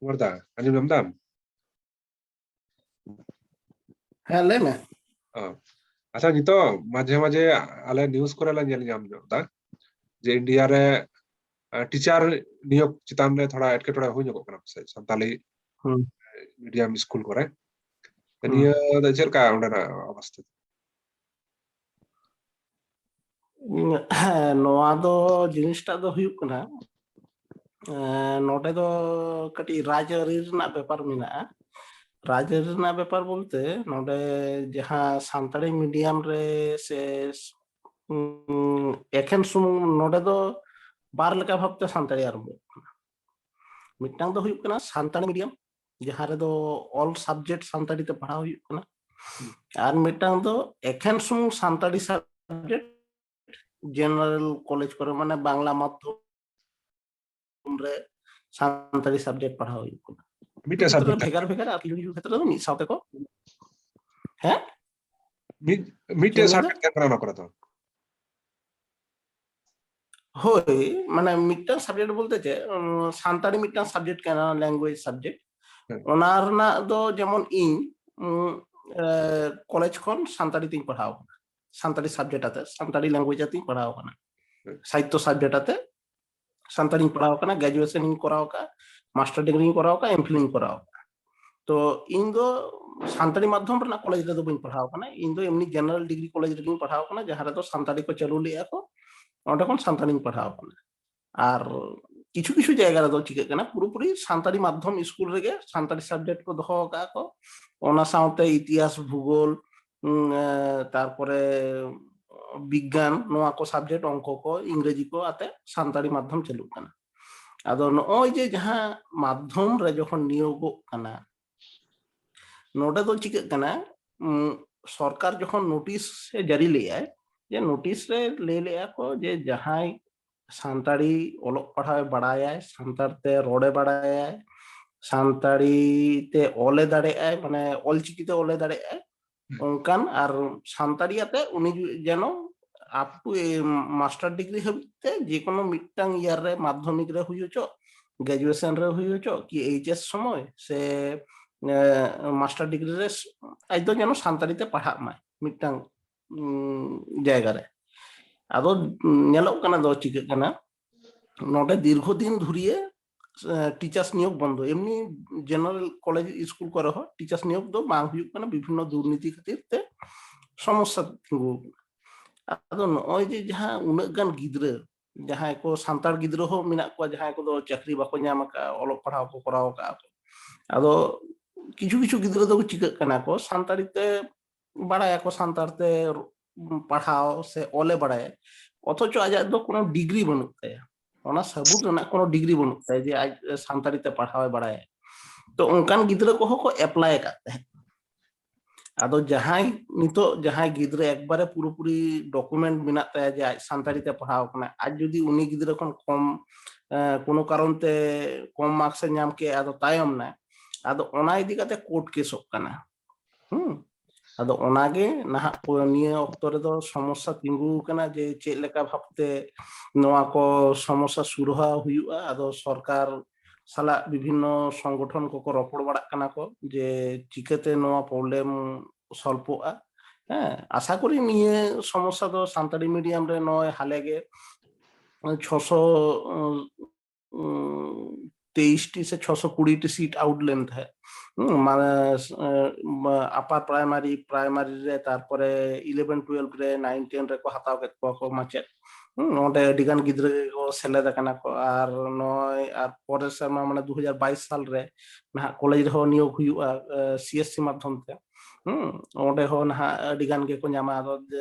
वर्दा आंजम नामदाम ᱦᱮᱸ ᱞᱟᱹᱭ ᱢᱮ अच्छा नितो माझे माझे आले न्यूज़ करे ला ñel ñam दा जे इंडिया रे टीचर नियोग चितान रे थोड़ा एटकेटोड़े हुई ñoko kana से संताली मीडियम स्कूल करे निया दा चेलका ओंडना अवस्था ᱱᱚᱣᱟ ᱫᱚ ᱡᱤᱱᱤᱥᱴᱟᱜ ᱫᱚ ᱦᱩᱭᱩᱜ ᱠᱟᱱᱟ ᱱᱚᱰᱮ ᱫᱚ ᱠᱟᱹᱴᱤᱡ ᱨᱟᱡᱽᱟᱹᱨᱤ ᱨᱮᱱᱟᱜ ᱵᱮᱯᱟᱨ ᱢᱮᱱᱟᱜᱼᱟ ᱨᱟᱡᱽᱟᱹᱨᱤ ᱨᱮᱱᱟᱜ ᱵᱮᱯᱟর বলতে ᱱᱚᱰᱮ ᱡᱟᱦᱟᱸ ᱥᱟᱱᱛᱟᱲᱤ ᱢᱤᱰᱤᱭᱟᱢ ᱨᱮ ᱥᱮ ᱮᱠᱷᱮᱱ ᱥᱩᱢᱩᱝ ᱱᱚᱰᱮ ᱫᱚ ᱵᱟᱨ ᱞᱮᱠᱟ ᱵᱷᱟᱵᱛᱮ ᱥᱟᱱᱛᱟᱲᱤ ᱟᱨᱟᱢᱵᱷᱚᱜ ᱠᱟᱱᱟ ᱢᱤᱫᱴᱟᱝ ᱫᱚ ᱦᱩᱭᱩᱜ ᱠᱟᱱᱟ ᱥᱟᱱᱛᱟᱲᱤ ᱢᱤᱰᱤᱭᱟᱢ ᱡᱟᱦᱟᱸ ᱨᱮᱫᱚ ᱚᱞ ᱥᱟᱵᱡᱮক্ᱴ ᱥᱟᱱᱛᱟᱲᱤ ᱛᱮ ᱯᱟᱲᱦᱟᱣ ᱦᱩᱭᱩᱜ ᱠᱟᱱᱟ ᱟᱨ ᱢᱤᱫᱴᱟᱝ ᱫᱚ ᱮᱠᱷᱮᱱ ᱥᱩᱢᱩᱝ ᱥᱟᱱᱛᱟᱲᱤ সাবজেক্ট জেনারেল কলেজ করে মানে বাংলা মাধ্যম রে সান্তাড়ি সাবজেক্ট পড়াও হইব मिटे सब्जेक्ट ভেগার ভেগার আর কিছু কিছু ক্ষেত্রে মিট সাথে কো হ্যাঁ मिटे सब्जेक्ट কেন না করে তো হই মানে মিটটা সাবজেক্ট বলতে যে সান্তাড়ি মিটটা সাবজেক্ট কেন ল্যাঙ্গুয়েজ সাবজেক্ট ওনার না দো যেমন ইন কলেজ খন সান্তাড়ি তিন পড়াও সান্তাড়ি সাবজেক্ট আতে সান্তাড়ি ল্যাঙ্গুয়েজ আতে পড়াও না সাহিত্য সাবজেক্ট আতে सानताड़ी पढ़ाओ का ग्रेजुएशन कराओ का मास्टर डिग्री कराओ का एमफिल कराओ तो इन दो सानताड़ी माध्यम कॉलेज रे दो बइन पढ़ाओ का इन दो एमनी जनरल डिग्री कॉलेज रे पढ़ाओ का जहां रे दो सानताड़ी को चालू लिया को ओंडे कोन सानताड़ी पढ़ाओ का और किछु किछु जायगा रे दो चिके कना पूरी सानताड़ी माध्यम स्कूल रे सानताड़ी सब्जेक्ट को दोहो का को ओना साउते इतिहास भूगोल तारपरे विज्ञान नोआ को सब्जेक्ट अंक को इंग्रेजी को आते सानताड़ी माध्यम चलू कना आदो नोय जे जहां माध्यम रे जखन नियोगो कना नोडे दो चिके कना सरकार जखन नोटिस से जारी लेया जे नोटिस रे ले लेया को जे जहां सानताड़ी ओलोक पढ़ाए बड़ाया सानताड़ ते रोडे बड़ाया सानताड़ी ते ओले दाड़े माने ऑलचिकी ते ओले दाड़े ओनकान और सानताड़ी आते उनी जेनो अप टू मास्टर डिग्री हबिते जे कोनो मिटटांग इयर रे माध्यमिक रे हुइयो ग्रेजुएशन रे हुइयो कि एचएस समय से मास्टर डिग्री रे आइदो जेनो सानताड़ी ते पढ़ा मा मिटटांग जायगा रे आदो नेलो कना दो चिके कना नोडे दीर्घ दिन धुरिए टीचर्स नियोग बंद एमनी जनरल कॉलेज स्कूल करे हो टीचर्स नियोग दो मांग हुइयो कना विभिन्न दुर्नीति खातिर ते समस्या थिंगु आदो नय जे जहां उना गान गिद्रा जहां को सानताड़ गिद्रा हो मिना को जहां को दो चाकरी बाको ᱧᱟᱢ का ओलो पढ़ाओ को कराओ का आदो किछु किछु गिद्रा दो चिका कना को सानताड़ी ते बड़ाया को सानताड़ ते पढ़ाओ से ओले बड़ाया অথচ আজ দো কোনো ডিগ্রি বনুক তাই ওনা সাবুত না কোনো ডিগ্রি বনুক তাই যে আজ সানতাড়ি তে পড়াওয়া বাড়ায় তো অনকান गिद्रा को हो अप्लाई करते हैं आदो जहां नितो जहां गिद्रा एक बारे पूरी डॉक्यूमेंट मिना ताया जे सानताड़ी ते पढ़ाओ कना आज जदी उनी गिद्रा कोन कम कोनो कारण ते कम मार्क्स नाम के आदो तायम ना आदो ओना इदी काते कोर्ट केस कना आदो ओनागे नाहा निया अक्तो रे दो समस्या तिंगु कना जे चेक लेका भाबते नोआ को समस्या सुरहा हुयुआ आदो सरकार साला विभिन्न संगठन को रपड़ बड़ा कना को जे चिकेते नोआ प्रॉब्लम सल्पोआ आशा करी निये समस्या दो सानताड़ी मीडियम रे नय हालेगे 623 से 620 सीट आउट लेंथ है माने अपर प्राइमरी प्राइमरी रे तारपरे 11 12 रे 9 10 रे को हताव के को माचे ओंडे डिगान गिद्रा को सेलेद कना को आर नय आर परे सरमा माने 2022 साल रे ना कॉलेज रे हो नियोग हुयुआ सीएससी माध्यम ते ओंडे हो ना डिगान के को ᱧᱟᱢᱟ आदो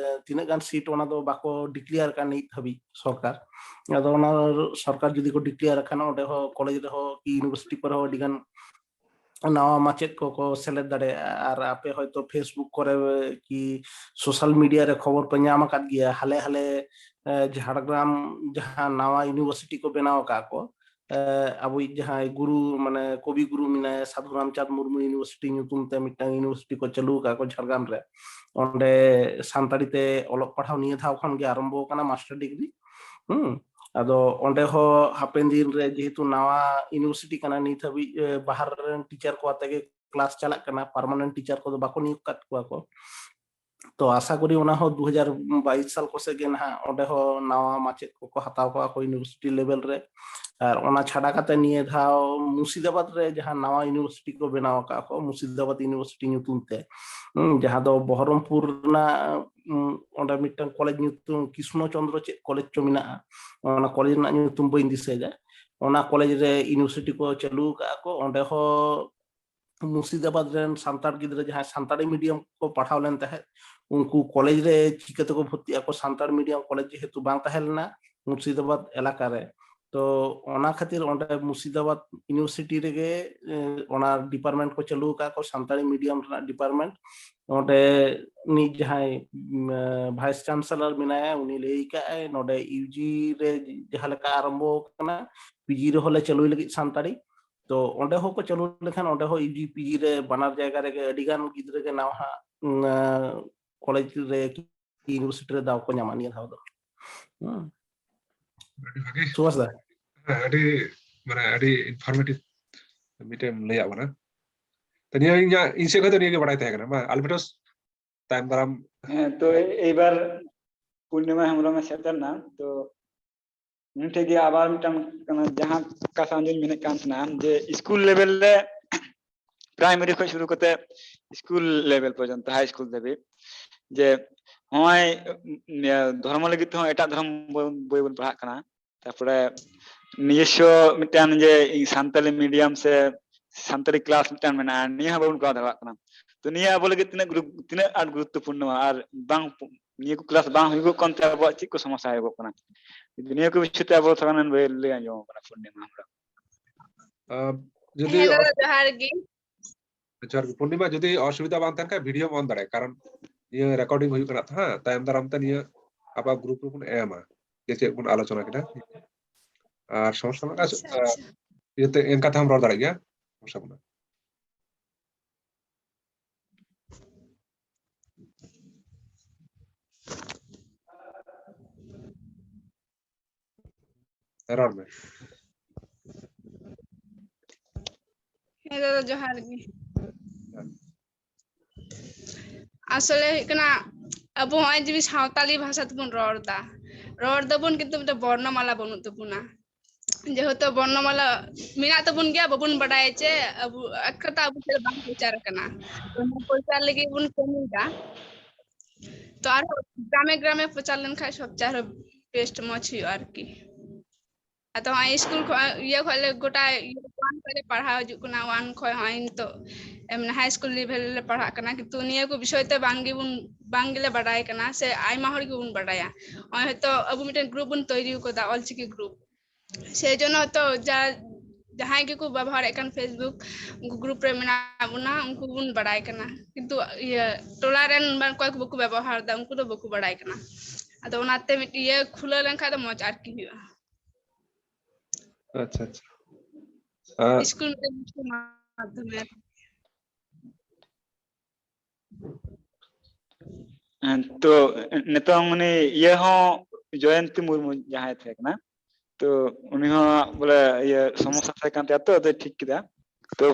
तिना गान सीट ओना दो बाको डिक्लेयर का नहीं हबी सरकार आदो ओना सरकार जदी को डिक्लेयर खाना ओंडे हो कॉलेज रे हो कि यूनिवर्सिटी पर हो डिगान नवा माचेत को सेलेद दाड़े और आपे हयतो फेसबुक करे कि सोशल मीडिया रे खबर पे ᱧᱟᱢ आकाद गिया हाले हाले झाड़ग्राम जहां नवा यूनिवर्सिटी को बनाव का को अब जहां गुरु माने कवि गुरु मिना साधु रामचांद मुर्मू यूनिवर्सिटी ᱧᱩᱛᱩᱢ ते मिटांग यूनिवर्सिटी को चालू का को झाड़ग्राम रे ओंडे सानताड़ी ते ओलोक पढ़ाव निये धाव खन गे आरंभ कना मास्टर डिग्री ᱟᱫᱚ ᱚᱸᱰᱮ ᱦᱚᱸ ᱦᱟᱯᱮᱱ ᱫᱤᱱ ᱨᱮ ᱡᱮᱦᱮᱛु ᱱᱟᱣᱟ ᱤউᱱᱤᱵᱷᱟᱨᱥᱤᱴᱤ ᱠᱟᱱᱟ ᱱᱤᱛ ᱦᱟᱹᱵᱤᱡ ᱵᱟᱦᱟᱨ ᱨᱮᱱ ᱴᱤᱪᱟᱨ ᱠᱚ ᱟᱛᱮ ᱜᱮ ক্লাস ᱪᱟᱞᱟᱜ ᱠᱟᱱᱟ, পার্মানেন্ট টিচার ᱠᱚᱫᱚ ᱵᱟᱠᱚ ᱱᱤয়োᱜ ᱠᱟᱫ ᱠᱚᱣᱟ ᱠᱚ। তো আশা করি ᱚᱱᱟ ᱦᱚᱸ 2022 সাল ᱠᱚᱥᱮᱫ ᱜᱮ ᱱᱟᱦᱟᱜ ᱚᱸᱰᱮ ᱦᱚᱸ ᱱᱟᱣᱟ ᱢᱟᱪᱮᱫ ᱠᱚᱠᱚ ᱦᱟᱛᱟᱣ ᱠᱚᱣᱟ ᱠᱚ ᱤᱭᱩᱱᱤᱵᱷᱟᱨᱥᱤᱴᱤ লেভেল ᱨᱮ। আর ᱚᱱᱟ ᱪᱷᱟᱰᱟ ᱠᱟᱛᱮ ᱱᱤᱭᱟᱹ ᱫᱷᱟᱣ মুর্শিদাবাদ ᱨᱮ ᱡᱟᱦᱟᱸ ᱱᱟᱣᱟ ইউনিভার্সিটি ᱠᱚ ᱵᱮᱱᱟᱣ ᱟᱠᱟᱫ ᱠᱚ মুর্শিদাবাদ ইউনিভার্সিটি ᱧᱩᱛᱩᱢ তে, ᱡᱟᱦᱟᱸ ᱫᱚ বহরমপুর ᱨᱮᱱᱟᱜ ᱚᱸᱰᱮ ᱢᱤᱫᱴᱟᱝ ᱠᱚᱞᱮᱡᱽ ᱧᱩᱛᱩᱢ ᱠৃষ্ণ ᱪᱚন্দ্র ᱪᱮᱫ ᱠᱚᱞᱮᱡᱽ ᱪᱚ ᱢᱮᱱᱟᱜᱼᱟ, ᱚᱱᱟ ᱠᱚᱞᱮᱡᱽ ᱨᱮᱱᱟᱜ ᱧᱩᱛᱩᱢ ᱵᱟᱹᱧ ᱫᱤᱥᱟᱹᱭᱮᱫᱟ। ᱚᱱᱟ ᱠᱚᱞᱮᱡᱽ ᱨᱮ ᱤউᱱᱤᱵᱷᱟর্সিটি ᱠᱚ ᱪᱟᱹᱞᱩ ᱟᱠᱟᱫ ᱠᱚ, ᱚᱸᱰᱮ ᱦᱚᱸ মুর্শিদাবাদ ᱨᱮᱱ ᱥᱟᱱᱛᱟᱲ ᱜᱤᱫᱽᱨᱟᱹ ᱡᱟᱦᱟᱸᱭ ᱥᱟᱱᱛᱟᱲᱤ ᱢᱤᱰᱤᱭᱟᱢ ᱠᱚ ᱯᱟᱲᱦᱟᱣ ᱞᱮᱱ ᱛᱟᱦᱮᱸᱫ ᱩᱱᱠᱩ ᱠᱚᱞᱮᱡᱽ ᱨᱮ ᱪᱤᱠᱟᱹ ᱛᱮᱠᱚ ᱵᱷᱚᱨᱛᱤᱜ ᱟᱠᱚ, ᱥᱟᱱᱛᱟᱲ ᱢᱤᱰᱤয়াᱢ ᱠᱚᱞᱮᱡᱽ ᱡᱮᱦᱮᱛু ᱵᱟᱝ ᱛᱟᱦᱮᱸ ᱞᱮᱱᱟ মুর্শিদাবাদ ᱮᱞᱟᱠᱟ ᱨᱮ, তো ᱚᱱᱟ ᱠᱷᱟᱹᱛᱤᱨ ᱚᱸᱰে মুর্শিদাবাদ ইউনিভার্সিটি রেগে ᱚᱱᱟ ᱰᱤᱯᱟᱨᱴᱢᱮন্ট ᱠᱚ ᱪᱟᱹᱞᱩ ᱟᱠᱟᱫ ᱠᱚ ᱥᱟᱱᱛᱟᱲᱤ ᱢᱤᱰᱤᱭᱟᱢ ᱨᱮᱱᱟᱜ ᱰᱤᱯᱟᱨᱴᱢᱮন্ট। ᱚᱸᱰᱮ ᱱᱤᱛ ᱡᱟᱦᱟᱸᱭ ᱵᱷᱟইᱥ ᱪᱟᱱᱥᱮᱞᱚᱨ ᱢᱮᱱᱟᱭᱟ ᱩᱱᱤ ᱞᱟᱹᱭ ᱠᱟᱜᱼᱟᱭ ᱱᱚᱰᱮ ᱤউᱡᱤ ᱨᱮ ᱡᱟᱦᱟᱸ ᱞᱮᱠᱟ ᱟᱨᱟᱢᱵᱚ ᱟᱠᱟᱱᱟ পিজি ᱨᱮᱦᱚᱸ ᱞᱮ ᱪᱟᱹᱞᱩᱭ ᱞᱟᱹᱜᱤᱫ ᱥᱟᱱᱛᱟᱲᱤ, তো ᱚᱸᱰᱮ ᱦᱚᱸᱠᱚ ᱪᱟᱹᱞᱩ ᱞᱮᱠᱷᱟᱱ ᱚᱸᱰᱮ ᱦᱚᱸ ᱤউᱡᱤ ᱯᱤᱡᱤ ᱨᱮ ᱵᱟᱱᱟᱨ ᱡᱟᱭᱜᱟ ᱨᱮᱜᱮ ᱟᱹᱰᱤ ᱜᱟᱱ ᱜᱤᱫᱽᱨᱟᱹ ᱜᱮ ᱱᱟᱣᱟ ᱠᱚᱞᱮᱡᱽ ᱨᱮ ᱤউᱱᱤᱵᱷᱟর্সিটি ᱨᱮ ᱫᱟᱣ ᱠᱚ ᱧᱟᱢᱟ ᱱᱤᱭᱟᱹ ᱫᱷᱟᱣ ᱫᱚ। ᱟᱹᱰᱤ ᱵᱷᱟᱜᱮ, ᱥᱩᱵᱷᱟᱥ ᱫᱟ ᱟᱹᱰᱤ ᱢᱟᱱᱮ ᱟᱹᱰᱤ ᱤᱱᱯᱷᱚᱨᱢᱮᱴᱤভ ᱢᱤᱫᱴᱮᱱ ᱞᱟᱹᱭᱟᱜ ᱵᱚᱱᱟ। ᱛᱚ ᱱᱤᱭᱟᱹ ᱤᱧ ᱥᱮᱫ ᱠᱷᱚᱱ ᱫᱚ ᱱᱤᱭᱟᱹ ᱜᱮ ᱵᱟᱲᱟᱭ ᱛᱟᱦᱮᱸ ᱠᱟᱱᱟ, ᱢᱟ আলবিটোস ᱛᱟᱭᱚᱢ ᱫᱟᱨᱟᱢ। হ্যাঁ, তো এইবার পূর্ণিমা হেমব্রমের সেটেলনা, তো ᱩᱱᱤ ᱴᱷᱮᱡ ᱜᱮ ᱟᱵᱟᱨ ᱢᱤᱫᱴᱟᱝ ᱡᱟᱦᱟᱸ ᱠᱟᱛᱷᱟ ᱟᱸᱡᱚᱢ ᱢᱮᱱᱮᱫ ᱠᱟᱱ ᱛᱟᱦᱮᱱᱟ ᱡᱮ ᱥᱠᱩᱞ ᱞᱮᱵᱮᱞ ᱨᱮ প্রাইমারি ᱠᱷᱚᱡ শুরু ᱠᱟᱛᱮ স্কুল লেভেল পর্যন্ত হাই স্কুল ᱫᱷᱟᱹᱵᱤᱡ যে ᱦᱚᱸᱜᱼᱚᱭ ধর্ম ᱞᱟᱹᱜᱤᱫ ᱛᱮᱦᱚᱸ ᱮᱴᱟᱜ ᱫᱷᱚᱨᱚᱢ ᱵᱳᱭ ᱵᱚᱱ ᱯᱟᱲᱦᱟᱜ ᱠᱟᱱᱟ, ᱛᱟᱨᱯᱚᱨᱮ ᱱᱤᱡস্ব ᱢᱤᱫᱴᱟᱝ ᱡᱮ ᱥᱟᱱᱛᱟᱞᱤ ᱢᱤᱰᱤᱭᱟᱢ ᱥᱮ ᱥᱟᱱᱛᱟᱲᱤ ᱠᱞᱟᱥ ᱢᱤᱫᱴᱟᱝ ᱢᱮᱱᱟᱜᱼᱟ, ᱱᱤᱭᱟᱹ ᱦᱚᱸ ᱵᱟᱵᱚᱱ ᱠᱚᱨᱟᱣ ᱫᱟᱲᱮᱭᱟᱜ ᱠᱟᱱᱟ। ᱛᱚ ᱱᱤᱭᱟᱹ ᱟᱵᱚ ᱞᱟᱹᱜᱤᱫ ᱛᱤᱱᱟᱹᱜ ᱟᱸᱴ ᱜᱩᱨᱩᱛᱛᱚᱯূর্ণ ᱟᱨ ᱵᱟᱝ ᱱᱤᱭᱟᱹ ᱠᱚ ᱠᱞᱟᱥ ᱵᱟᱝ ᱦᱩᱭᱩᱜᱚᱜ ᱠᱟᱱᱛᱮ ᱟᱵᱚᱣᱟᱜ ᱪᱮᱫ ᱠᱚ ᱥᱚᱢᱚᱥᱥᱟ ᱦᱩᱭᱩᱜᱚᱜ ᱠᱟᱱᱟ, ᱱᱤᱭᱟᱹ ᱠᱚ ᱵᱤᱥᱚᱭᱛᱮ ᱟᱵᱚ ᱛᱷᱚᱲᱟ ᱜᱟᱱ ᱞᱟᱹᱭ ᱟᱸᱡᱚᱢ ᱠᱟᱱᱟ ᱯᱩᱨᱱᱤᱢᱟ ᱦᱮᱢᱵᱨᱚᱢ। যদি হ্যাঁ দাদা জোহার গে। পূর্ণিমা যদি অসুবিধা বাং তাহেন খান ভিডিও অন দাᱲায়, কারণ নিয়ে রেকর্ডিং ᱦᱩᱭᱩᱜ ᱠᱟᱱᱟ ᱛᱚ, ᱦᱮᱸ ᱛᱟᱭᱚᱢ ᱫᱟᱨᱟᱢ ᱛᱮ ᱱᱤᱭᱟᱹ ᱟᱵᱟ ᱜᱨᱩᱯ ᱨᱮᱵᱚᱱ ᱮᱢᱟ ᱡᱮ ᱪᱮᱫ ᱵᱚᱱ ᱟᱞᱳᱪᱚᱱᱟ ᱠᱮᱫᱟ, আর সমস্যা বাᱝ আচ্ছা আচ্ছা ইয়েতে এনকা তেম রড় দাড়ায় গিয়া, সমস্যা বাং। রড় মে হ্যাঁ দাদা জোহার গে। আসলে ᱦᱩᱭᱩᱜ ᱠᱟᱱᱟ ᱟᱵᱚ ᱦᱚᱸᱜᱼᱚᱭ ᱡᱮ ᱥᱟᱶᱛᱟᱞᱤ ᱵᱷᱟষᱟ ᱛᱮᱵᱚᱱ ᱨᱚᱲ ᱫᱟᱵᱚᱱ ᱠᱤᱱᱛᱩ ᱢᱤᱫᱴᱮᱱ ᱵᱚর্ণমালা ᱵᱟᱹᱱᱩᱜ ᱛᱟᱵᱚᱱᱟ। যেহেতু বর্ণমালা মেনাᱜ ᱛᱟᱵᱚᱱ ᱜᱮᱭᱟ ᱵᱟᱵᱚᱱ ᱵᱟᱰᱟᱭᱟ ᱡᱮ ᱟᱵᱚ ᱮᱠᱴᱟ ᱟᱵᱚ ᱛᱮ ᱵᱟᱝ ᱯᱨᱚᱪᱟᱨ ᱟᱠᱟᱱᱟ, ᱚᱱᱟ ᱯᱨᱚᱪᱟর ᱞᱟᱹᱜᱤᱫ ᱵᱚᱱ ᱠᱟᱹᱢᱤᱭᱮᱫᱟ। তো আর গ্রামে গ্রামে প্রচার লেনখান সবচেয়ে আরো বেস্ট মজ ᱦᱩᱭᱩᱜᱼᱟ ᱟᱨᱠᱤ। ᱟᱫᱚ ᱦᱚᱸᱜᱼᱚᱭ ᱥᱠᱩᱞ ᱤᱭᱟᱹ ᱠᱷᱚᱡ ᱞᱮ ᱜᱚᱴᱟ ᱳᱣᱟᱱ ᱠᱷᱚᱡ ᱞᱮ ᱯᱟᱲᱦᱟᱣ ᱦᱤᱡᱩᱜ ᱠᱟᱱᱟ, ᱳᱣᱟᱱ ᱠᱷᱚᱡ ᱦᱚᱸᱜᱼᱚᱭ ᱱᱤᱛᱚᱜ হাই স্কুল লেভেল লে ᱯᱟᱲᱦᱟᱜ ᱠᱟᱱᱟ, ᱠᱤᱱᱛᱩ ᱱᱤᱭᱟᱹ ᱠᱚ ᱵᱤᱥᱚᱭ তে ᱵᱟᱝ ᱜᱮᱞᱮ ᱵᱟᱰᱟᱭ ᱠᱟᱱᱟ ᱥᱮ ᱟᱭᱢᱟ ᱦᱚᱲ ᱜᱮᱵᱚᱱ ᱵᱟᱰᱟᱭᱟ। ᱦᱚᱸᱜᱼᱚᱭ ᱦᱚᱭᱛᱚ ᱟᱵᱚ ᱢᱤᱫᱴᱮᱱ ᱜᱨᱩᱯ ᱵᱚᱱ তৈরি ᱟᱠᱟᱫᱟ ᱚᱞᱪᱤᱠᱤ ᱜᱨᱩᱯ, সেই জন্য হয়তো ᱡᱟᱦᱟᱸᱭ ᱜᱮᱠᱚ ᱵᱮᱵᱚᱦᱟᱨᱮᱫ ᱠᱟᱱ ᱯᱷᱮᱥᱵᱩᱠ ᱜᱨᱩᱯ ᱨᱮ ᱢᱮᱱᱟᱜ ᱵᱚᱱᱟ ᱩᱱᱠᱩ ᱵᱚᱱ ᱵᱟᱰᱟᱭ ᱠᱟᱱᱟ, ᱠᱤᱱᱛᱩ ᱤᱭᱟᱹ ᱴᱚᱞᱟ ᱨᱮᱱ ᱚᱠᱚᱭ ᱠᱚ ᱵᱟᱠᱚ ᱵᱮᱵᱚᱦᱟᱨ ᱮᱫᱟ ᱩᱱᱠᱩ ᱫᱚ ᱵᱟᱠᱚ ᱵᱟᱰᱟᱭ ᱠᱟᱱᱟ। ᱟᱫᱚ ᱚᱱᱟᱛᱮ ᱢᱤᱫᱴᱮᱱ ᱤᱭᱟᱹ ᱠᱷᱩᱞᱟᱹᱣ ᱞᱮᱱᱠᱷᱟᱱ ᱫᱚ ᱢᱚᱡᱽ ᱟᱨᱠᱤ ᱦᱩᱭᱩᱜᱼᱟ। আচ্ছা আচ্ছা। স্কুল মাধ্যমে তো ᱱᱤᱛᱚᱝ ᱩᱱᱤ ᱤᱭᱟᱹ ᱦᱚᱸ ᱡᱚᱭᱚᱱᱛᱤ ᱢᱩᱨᱢᱩ ᱡᱟᱦᱟᱸᱭ ᱛᱟᱦᱮᱸ ᱠᱟᱱᱟ, ᱛᱚ ᱩᱱᱤ ᱦᱚᱸ ᱵᱚᱞᱮ ᱤᱭᱟᱹ ᱥᱚᱢᱚᱥᱥᱟ ᱛᱟᱦᱮᱸ ᱠᱟᱱ ᱛᱟᱭᱟ, ᱛᱚ ᱟᱫᱚᱭ ᱴᱷᱤᱠ ᱠᱮᱫᱟ। ᱛᱚ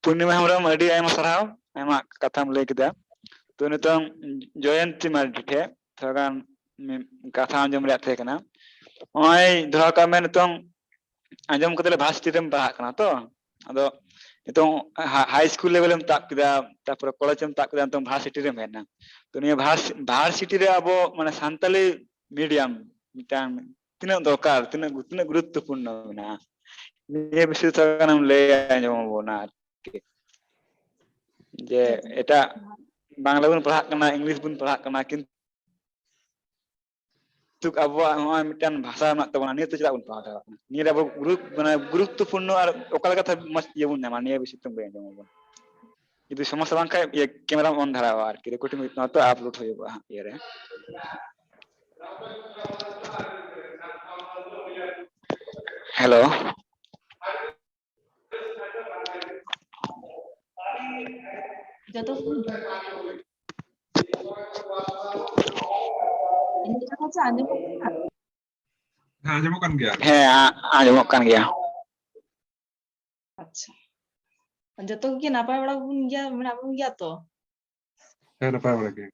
ᱯᱩᱨᱱᱤᱢᱟ ᱦᱮᱢᱵᱨᱚᱢ ᱟᱹᱰᱤ ᱟᱭᱢᱟ ᱥᱟᱨᱦᱟᱣ, ᱟᱭᱢᱟ ᱠᱟᱛᱷᱟᱢ ᱞᱟᱹᱭ ᱠᱮᱫᱟ। ᱛᱚ ᱱᱤᱛᱚᱝ ᱡᱚᱭᱚᱱᱛᱤ ᱢᱟᱨᱰᱤ ᱴᱷᱮᱡ ᱛᱷᱚᱲᱟ ᱜᱟᱱ ᱠᱟᱛᱷᱟ ᱟᱸᱡᱚᱢ ᱨᱮᱭᱟᱜ ᱛᱟᱦᱮᱸ ᱠᱟᱱᱟ। ᱱᱚᱜᱼᱚᱭ ᱫᱷᱚᱨᱟ ᱠᱟᱜ ᱢᱮ ᱱᱤᱛᱚᱝ ᱟᱸᱡᱚᱢ ᱠᱟᱛᱮ ᱵᱷᱟᱨᱥᱤᱴᱤ ᱨᱮᱢ ᱯᱟᱲᱦᱟᱜ ᱠᱟᱱᱟ ᱛᱚ, ᱟᱫᱚ ᱱᱤᱛᱚᱝ ᱦᱟই ᱥকুল লেভেᱞᱮᱢ ᱛᱟᱵ ᱠᱮᱫᱟ, ᱛᱟᱨᱯᱚᱨᱮ ᱠᱚᱞᱮᱡᱽ ᱮᱢ ᱛᱟᱵ ᱠᱮᱫᱟ, ᱱᱤᱛᱚᱝ ᱵᱷᱟᱨᱥᱤᱴᱤ ᱨᱮᱢ ᱦᱮᱡ ᱮᱱᱟ। ᱛᱚ ᱱᱤᱭᱟᱹ ᱵᱷᱟᱨᱥᱤᱴᱤ ᱨᱮ ᱟᱵᱚ ᱢᱟᱱᱮ ᱥᱟᱱᱛᱟᱞᱤ ᱢᱤᱰᱤᱭᱟᱢ ᱢᱤᱫᱴᱟᱝ ᱛᱤᱱᱟᱹᱜ ᱫᱚᱨᱠᱟর, ᱛᱤᱱᱟᱹᱜ ᱜᱩᱨᱩᱛᱛᱚᱯূর্ণ ᱢᱮᱱᱟᱜᱼᱟ, ᱱᱤᱭᱟᱹ ᱵᱤᱥᱚᱭ ᱛᱷᱚᱲᱟ ᱜᱟᱱᱮᱢ ᱞᱟᱹᱭ ᱟᱸᱡᱚᱢ ᱟᱵᱚᱱᱟ ᱟᱨᱠᱤ। ᱡᱮ ᱮᱴᱟᱜ ᱵᱟᱝᱞᱟ ᱵᱚᱱ ᱯᱟᱲᱦᱟᱜ ᱠᱟᱱᱟ, ᱤᱝᱞᱤশ ᱵᱚᱱ ᱯᱟᱲᱦᱟᱜ ᱠᱟᱱᱟ, ᱠᱤᱱᱛᱩ ᱟᱵᱚᱣᱟᱜ ᱱᱚᱜᱼᱚᱭ ᱢᱤᱫᱴᱟᱝ ᱵᱷᱟষᱟ ᱢᱮᱱᱟᱜ ᱛᱟᱵᱚᱱᱟ, ᱱᱤᱭᱟᱹ ᱛᱮ ᱪᱮᱫᱟᱜ ᱵᱚᱱ ᱯᱟᱲᱦᱟᱣ ᱫᱟᱲᱮᱭᱟᱜ ᱠᱟᱱᱟ, ᱱᱤᱭᱟᱹ ᱨᱮ ᱟᱵᱚ ᱜᱩᱨᱩᱛᱛᱚᱯূর্ণ ᱟᱨ ᱚᱠᱟ ᱞᱮᱠᱟᱛᱮ ᱢᱚᱡᱽ ᱤᱭᱟᱹ ᱵᱚᱱ ᱧᱟᱢᱟ, ᱱᱤᱭᱟᱹ ᱵᱤᱥᱚᱭ ᱛᱮᱢ ᱞᱟᱹᱭ ᱟᱸᱡᱚᱢ ᱟᱵᱚᱱ। ᱡᱩᱫᱤ ᱥᱚᱢᱚᱥᱥᱟ ᱵᱟᱝ ᱠᱷᱟᱡ ᱠᱮᱢᱮᱨᱟᱢ ᱚᱱ ᱫᱷᱟᱨᱟᱣᱟ ᱟᱨᱠᱤ, ᱨᱮᱠᱚর্ডিং ᱦᱩᱭᱩᱜ ᱠᱟᱱᱟ ᱛᱚ ᱟᱯᱞᱳᱰ ᱦᱩᱭᱩᱜᱼᱟ ᱦᱟᱸᱜ ᱤᱭᱟᱹᱨᱮ। হ্যালো যতক্ষণ এর কথা আঞ্জম হ্যাঁ আঁজমᱚᱜ ᱠᱟᱱ ᱜᱮᱭᱟ ᱦᱮᱸ ᱟᱸᱡᱚᱢᱚᱜ ᱠᱟᱱ ᱜᱮᱭᱟ ᱟᱪᱪᱷᱟ ᱡᱚᱛᱚ ᱜᱮ ᱱᱟᱯᱟᱭ ᱵᱟᱲᱟ ᱵᱚᱱ ᱜᱮᱭᱟ ᱢᱮᱱᱟᱜ ᱵᱚᱱ ᱜᱮᱭᱟ ᱛᱚ হ্যাঁ ᱱᱟᱯᱟᱭ ᱵᱟᱲᱟ ᱜᱮ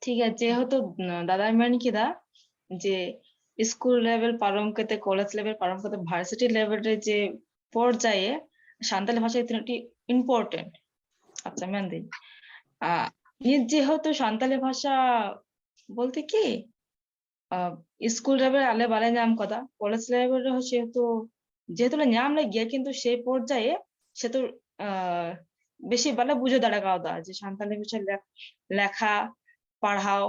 ঠিক আছে যেহেতু দাদা মেন কেদা যে স্কুল লেভেল পারম করতে কলেজ লেভেল পারম করতে ভার্সিটি লেভেলে যে পর্যায়ে সান্তালি ভাষা তিনটি ইম্পর্টেন্ট আচ্ছা মেন দিন যেহেতু সান্তালি ভাষা বলতে কি স্কুল লেভেল আলে বালে নাম কথা কলেজ লেভেলে সেহেতু যেহেতু নাম লাগিয়ে কিন্তু সেই পর্যায়ে সে তো বেশি বালে বুঝে দাঁড়া কাওদা যে সান্তালি ভাষা লেখা পড়াও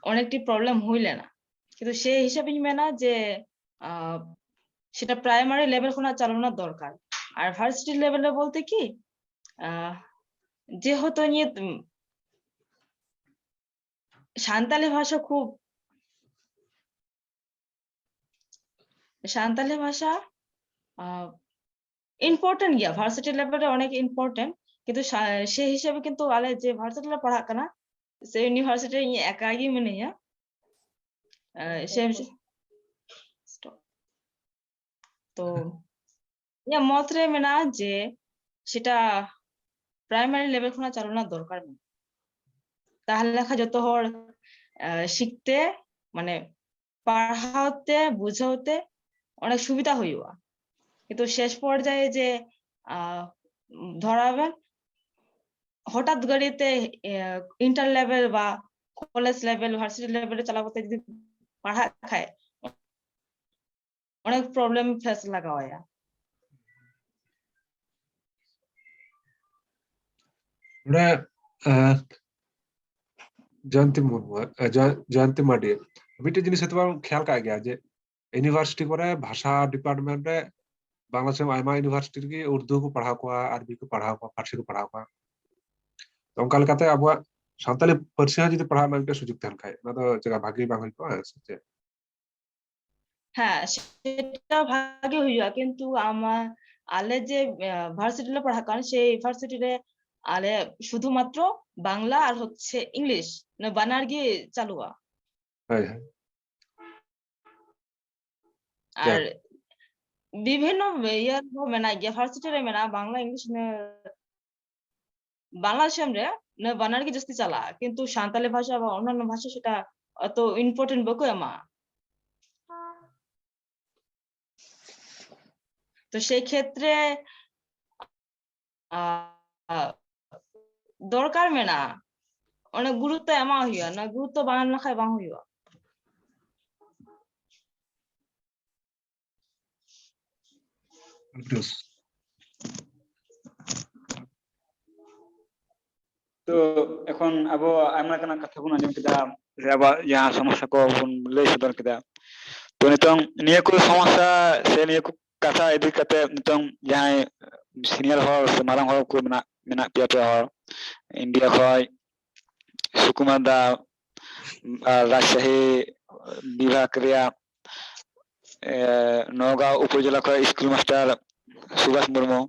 অনেকটি প্রবলেম হইলে না কিন্তু সেই হিসাবে মেনা যে সেটা প্রাইমারি লেভেল খোনা চালানোর দরকার আর ভার্সিটি লেভেলে বলতে কি যেহেতু নিয়ে সান্তালি ভাষা খুব সান্তালি ভাষা ইম্পর্টেন্ট গিয়া ভার্সিটি লেভেলে অনেক ইম্পর্টেন্ট কিন্তু সেই হিসাবে কিন্তু আলে যে ভার্সিটি পড়া কানা সে ইউনিভার্সিটি একা গিয়ে মেনে সে তো মতরে মেনা যে সেটা প্রাইমারি লেভেল খোনা চালানোর দরকার তাহলে লেখা যত হর শিখতে মানে পড়াতে বুঝাতে অনেক সুবিধা হইবা কিন্তু শেষ পর্যায়ে যে ধরাবেন হঠাৎ গাড়িতে ইন্টার লেভেল বা কলেজ লেভেল ভার্সিটি লেভেলে চালাতে যদি পড়া খায় অনেক প্রবলেম ফেস লাগা হয় ওরা জয়ন্তী মার্ডি মিটে জিনিস হয়তো খেয়াল কাগ গিয়া যে ইউনিভার্সিটি করে ভাষা ডিপার্টমেন্ট রে বাংলাদেশ আইমা ইউনিভার্সিটি ᱨᱮᱜᱮ উর্দু को पढ़ाव কোয়া আরবি को पढ़ाव কোয়া ফার্সি को पढ़ाव কোয়া তো অনকা লেকাতে আবুয়া সান্তালি পার্সি যদি পড়ার একটা সুযোগ থাকেন খায় না তো জায়গা ভাগি বাং হইতো আছে হ্যাঁ সেটা ভাগে হইয়া কিন্তু আমার আলে যে ভার্সিটিতে পড়া কারণ সেই ভার্সিটিতে আলে শুধুমাত্র বাংলা আর হচ্ছে ইংলিশ না বানার গিয়ে চালুয়া হ্যাঁ আর বিভিন্ন ইয়ার মেনা গিয়া ভার্সিটিতে মেনা বাংলা ইংলিশ বাংলাদেশে আমরা বানার কি জাস্তি চালা কিন্তু সাঁওতালি ভাষা বা অন্যান্য ভাষা সেটা অত ইম্পর্টেন্ট বকো আমা তো সেই ক্ষেত্রে দরকার মেনা অনেক গুরুত্ব এমা হইয়া না গুরুত্ব বাংলা না খায় বাং হইয়া তো এখন আবো আয়মা কানা কথা বন আজম কেদা যে আবার यहाँ সমস্যা को বন লই সদর কেদা তো নিতং নিয়ে কো সমস্যা সে নিয়ে কো কথা ইদি কাতে নিতং যাই সিনিয়র হর সে মারাং হর কো মেনা পিয়া পিয়া হর ইন্ডিয়া খয় সুকুমার দা রাজশাহী বিভাগ রিয়া নওগাঁও উপজেলা খয় স্কুল মাস্টার সুভাষ মুর্মু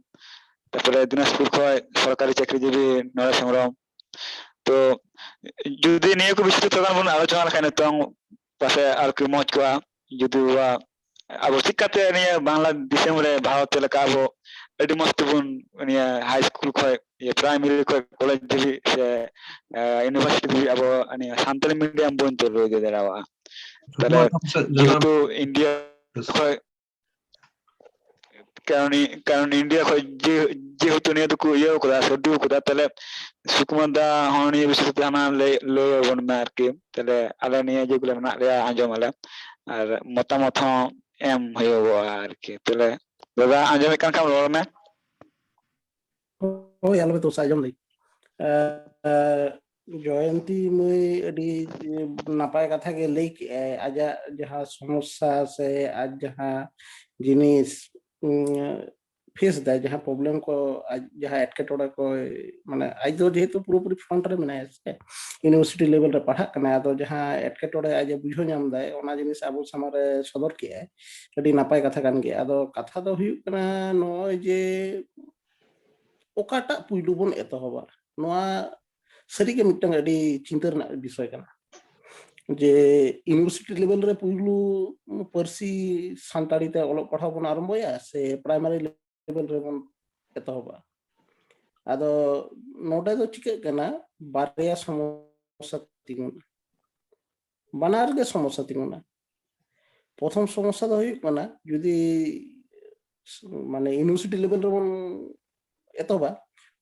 তারপরে দিনাজপুর খয় সরকারি চাকরিজীবী নরেশ হেমব্রম তো যদি নিয়ে কো বিষয় তখন বন আলোচনা লাখাই নিতং পাশে আর কি মজ কোয়া যদি আবো শিক্ষাতে নিয়ে বাংলা দিশম রে ভারত এলাকা আবো এডি মস্ত বন নিয়ে হাই স্কুল খয় প্রাইমারি খয় কলেজ দিবি সে ইউনিভার্সিটি দিবি আবো নিয়ে সান্তালি মিডিয়াম বন তো লই দে দেরাওয়া তাহলে যেহেতু ইন্ডিয়া খয় কারণ ইন্ডিয়া খয় যেহেতু নিয়ে তো ইয়ে করা সর্দি করা তাহলে সুকুমার দা হনি বিষয়তে আনা লই বন মে আর কি তাহলে আলে নিয়ে যেগুলো মেনা রে আঞ্জম আলে আর মতামত এম হইব আর কি তাহলে দাদা আঞ্জম কান কাম রল মে ᱦᱳᱭ ᱟᱞᱚ ᱛᱚ ᱥᱟᱡᱚᱢ ᱞᱟᱹᱜᱤᱫ জয়ন্তী মই আডি নাপায় কথা গে ᱞᱟᱹᱭ ᱠᱮᱜᱼᱟᱭ ᱟᱡᱟᱜ ᱡᱟᱦᱟᱸ সমস্যা সে আজ যাহা জিনিস ফেস দেয় যাহা প্রবলেম কো যাহা এটকেটড়ে কো মানে আজ তো যেহেতু পুরোপুরি ফ্রন্ট রে মেনায় আছে ইউনিভার্সিটি লেভেল রে পড়াক কানা আদো যাহা এটকেটড়ে আজ বুঝো নাম দেয় ওনা জিনিস আবো সামরে সদর কেআই আডি নাপায় কথা কান গে আদো কথা দো হুᱭᱩᱜ ᱠᱟᱱᱟ নয় যে ওকাটা পুইলু বন এতহবা নোয়া সারিগে মিটটাং আডি চিন্তা রেনাᱜ বিষয় কানা যে ইউনিভার্সিটি লেভেল রে পুইলু পার্সি সান্তাড়ি তে অলপ পড়াও বন আরম্ভয়া সে প্রাইমারি লেভেল রে বন এতহবা আদো নোডে দো চিকে কানা বারেয়া সমস্যা তিগুনা বানার গে সমস্যা তিগুনা প্রথম সমস্যা দো হুইক কানা যদি মানে ইউনিভার্সিটি লেভেল রে বন এতহবা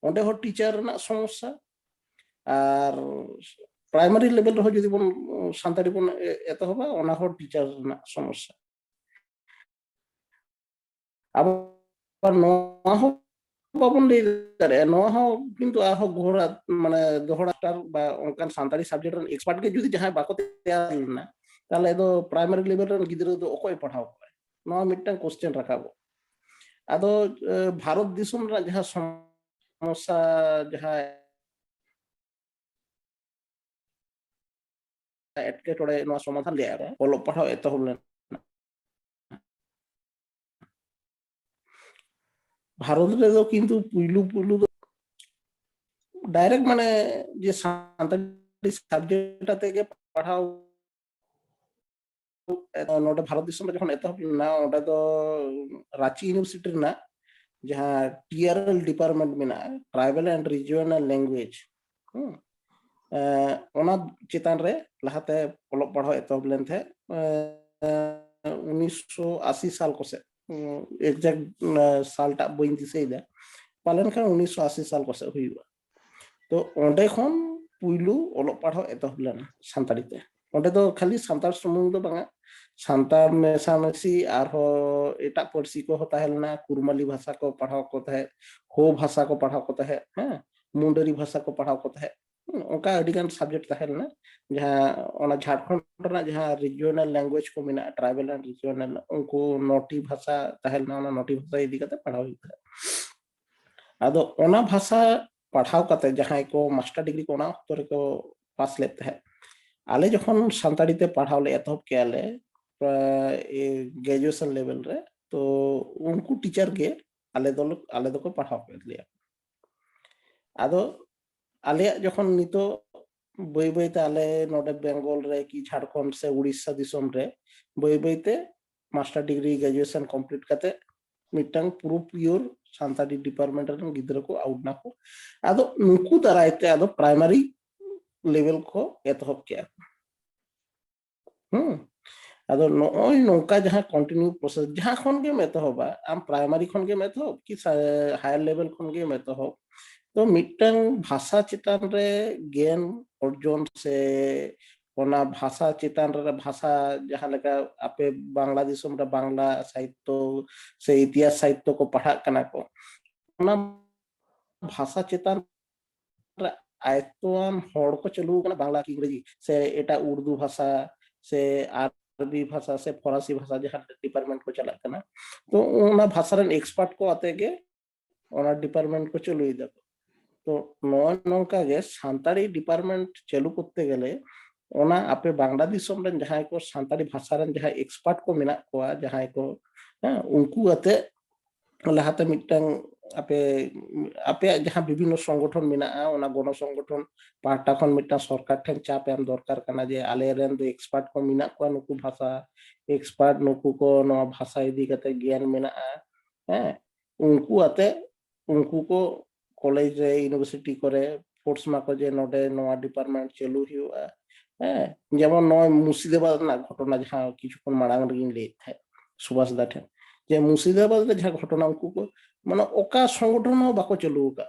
ওন্ডে হ টিচার না সমস্যা আর প্রাইমারি লেভেল রে যদি বন সান্তাড়ি বন এতহবা ওনা হ টিচার না সমস্যা আবার নোয়া হ বাবন লই দারে নোয়া হ কিন্তু আহ ঘোড়া মানে দোহড়াটার বা অনকান সান্তাড়ি সাবজেক্ট রেন এক্সপার্ট কে যদি যাহাই বাকো তেয়ার না তাহলে এদো প্রাইমারি লেভেল রেন গিদ্রা দো অকয় পড়াও করে নোয়া মিটটাং কোশ্চেন রাখাবো আদো ভারত দিশম রা যাহা সমস্যা যাহা এটকেটড়ে নোয়া সমাধান লিয়া অলপ পড়াও এত হলেন ভারত রেদো কিন্তু পুইলু পুইলু ডাইরেক্ট মানে যে সান্তাড়ি সাবজেক্টটা থেকে পড়াও নোটে ভারত দিশম যখন এত না ওটা তো রাঁচি ইউনিভার্সিটি না যাহা টিআরএল ডিপার্টমেন্ট মেনা ট্রাইবাল এন্ড রিজিওনাল ল্যাঙ্গুয়েজ ওনা চেতান রে লাহাতে অলপ পড়াও এত লেন থে 1980 সাল কোসে এক্সাক্ট সালটা বইন দিছেইদা পালেন খান 1980 সাল কোসে হইবা তো ওন্ডে খন পুইলু অলপ পড়াও এত লেন সান্তাড়িতে ওন্ডে তো খালি সান্তাড় সমুং দো বাঙা সান্তাড় মেশামেশি আর এটা পার্সি को होता है ना कुरमाली भाषा को पढ़ाओ को है हो भाषा को पढ़ाओ को है हां मुंडरी भाषा को पढ़ाओ को है उनका अडिगन सब्जेक्ट है ना जहां ओना झारखंड ना जहां रीजनल लैंग्वेज को मिना ट्राइबल एंड रीजनल उनको नोटी भाषा तहल ना ओना नोटी भाषा इदी कते पढ़ाओ है आदो ओना भाषा पढ़ाओ कते जहां को मास्टर डिग्री को ना तोरे को पास लेते हैं आले जखन सान्ताड़ीते पढ़ाओ ले एतहब के आले ग्रेजुएशन लेवल रे तो उनको टीचर के आले दो को पढ़ाओ कर लिया आदो आले जखन नितो बई बईते आले नोडे बेंगल रे की झारखंड से उड़ीसा दिसम रे बई बईते मास्टर डिग्री ग्रेजुएशन कंप्लीट करते मिटंग पूरा प्योर सान्ताड़ी डिपार्टमेंट रे गिद्रा को आउट ना को आदो नुकु दराइते आदो प्राइमरी लेवल को एतहब किया आदो नोय नोका जहां कंटिन्यू प्रोसेस जहां खन के मेतहबा आम प्राइमरी खन के मेतहब कि हायर लेवल खन के मेतहब तो मिटंग भाषा चितान रे ज्ञान अर्जन से ओना भाषा चितान रे भाषा जहां लेका आपे बांग्लादेश रे बांग्ला साहित्य से इतिहास साहित्य को पढ़ा कना को ओना भाषा चितान रे आयतन हड़ को चलू कना बांग्ला की इंग्रेजी से एटा उर्दू भाषा से अरबी भाषा से फरासी भाषा जहां डिपार्टमेंट को चला कना तो ओना भाषा रे एक्सपर्ट को आते के ओना डिपार्टमेंट को चलू दे तो नौका गे सान्ताड़ी डिपार्टमेंट चालू करते गेले ओना आपे बांग्लादेश रे जहां को सान्ताड़ी भाषा रे जहां एक्सपर्ट को मेना को जहां को उनको आते लाहाते मिटंग आपे आपे जहां विभिन्न संगठन मेना ओना गण संगठन पार्टा खन मिटा सरकार ठन चाप एम दरकार कना जे आले रेन दो एक्सपर्ट को मेना को नुकु भाषा एक्सपर्ट नुकु को नो भाषा इदी कते ज्ञान मेना उनको आते उनको को कॉलेज रे यूनिवर्सिटी करे फोर्स मा को जे नोडे नोआ डिपार्टमेंट चालू हुआ जेमन नय मुर्शिदाबाद ना घटना जहां किछुन माडांग रे ले थे सुभाष दाठे जे मुर्शिदाबाद रे जहां घटना उनको को माने ओका संगठन बाको चालू का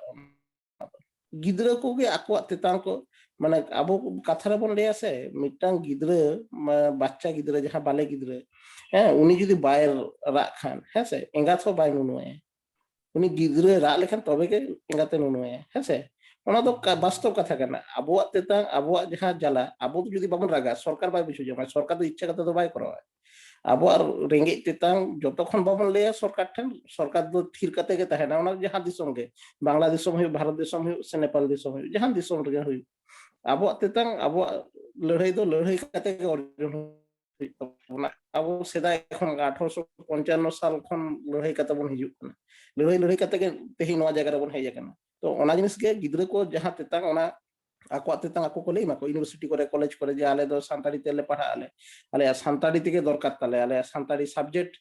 गिद्रा को गे आको तेतां को माने आबो कथा रे बन ले आसे मिटांग गिद्रा बच्चा गिद्रा जहां बाले गिद्रा उनी जदी बायर रा खान है से एंगा तो बाय नुनुए उनी गिद्रा रा लेखन तबे के एंगाते नुनुए है से ओना तो वास्तव कथा करना आबो तेतां आबो जहां जाला आबो तो जदी बाबन रागा सरकार बाय बिछु जे सरकार तो इच्छा कथा तो बाय करो अब रेंगे तेतां जतक्षण बाबन ले सरकार ठन सरकार दो थिर कते के तहना ओना जहां दिसम के बांग्लादेश हो भारत देश हो से नेपाल देश हो जहां दिसम रे हो अब तेतां अब लड़ाई दो लड़ाई कते के अर्जन ओना अब सेदा एखन 1855 साल खन लड़ाई कते बन हिजु कना लड़ाई कते के तेहि नवा जगह रे बन हेय कना तो ओना जिनिस के गिद्रा को जहां तेतां ओना ᱟᱠᱚᱣᱟᱜ ᱛᱮᱛᱟᱝ ᱟᱠᱚ ᱠᱚ ᱞᱟᱹᱭ ᱢᱟᱠᱚ ᱤᱭᱩᱱᱤᱵᱷᱟᱨᱥᱤᱴᱤ ᱠᱚᱨᱮ ᱠᱚᱞᱮᱡᱽ ᱠᱚᱨᱮ ᱡᱮ ᱟᱞᱮ ᱫᱚ ᱥᱟᱱᱛᱟᱲᱤ ᱛᱮᱞᱮ ᱯᱟᱲᱦᱟᱜ ᱟᱞᱮ ᱟᱞᱮᱭᱟᱜ ᱥᱟᱱᱛᱟᱲᱤ ᱛᱮᱜᱮ ᱫᱚᱨᱠᱟর ᱛᱟᱞᱮ ᱟᱞᱮᱭᱟᱜ ᱥᱟᱱᱛᱟᱲᱤ ᱥᱟᱵᱡᱮক্ᱴ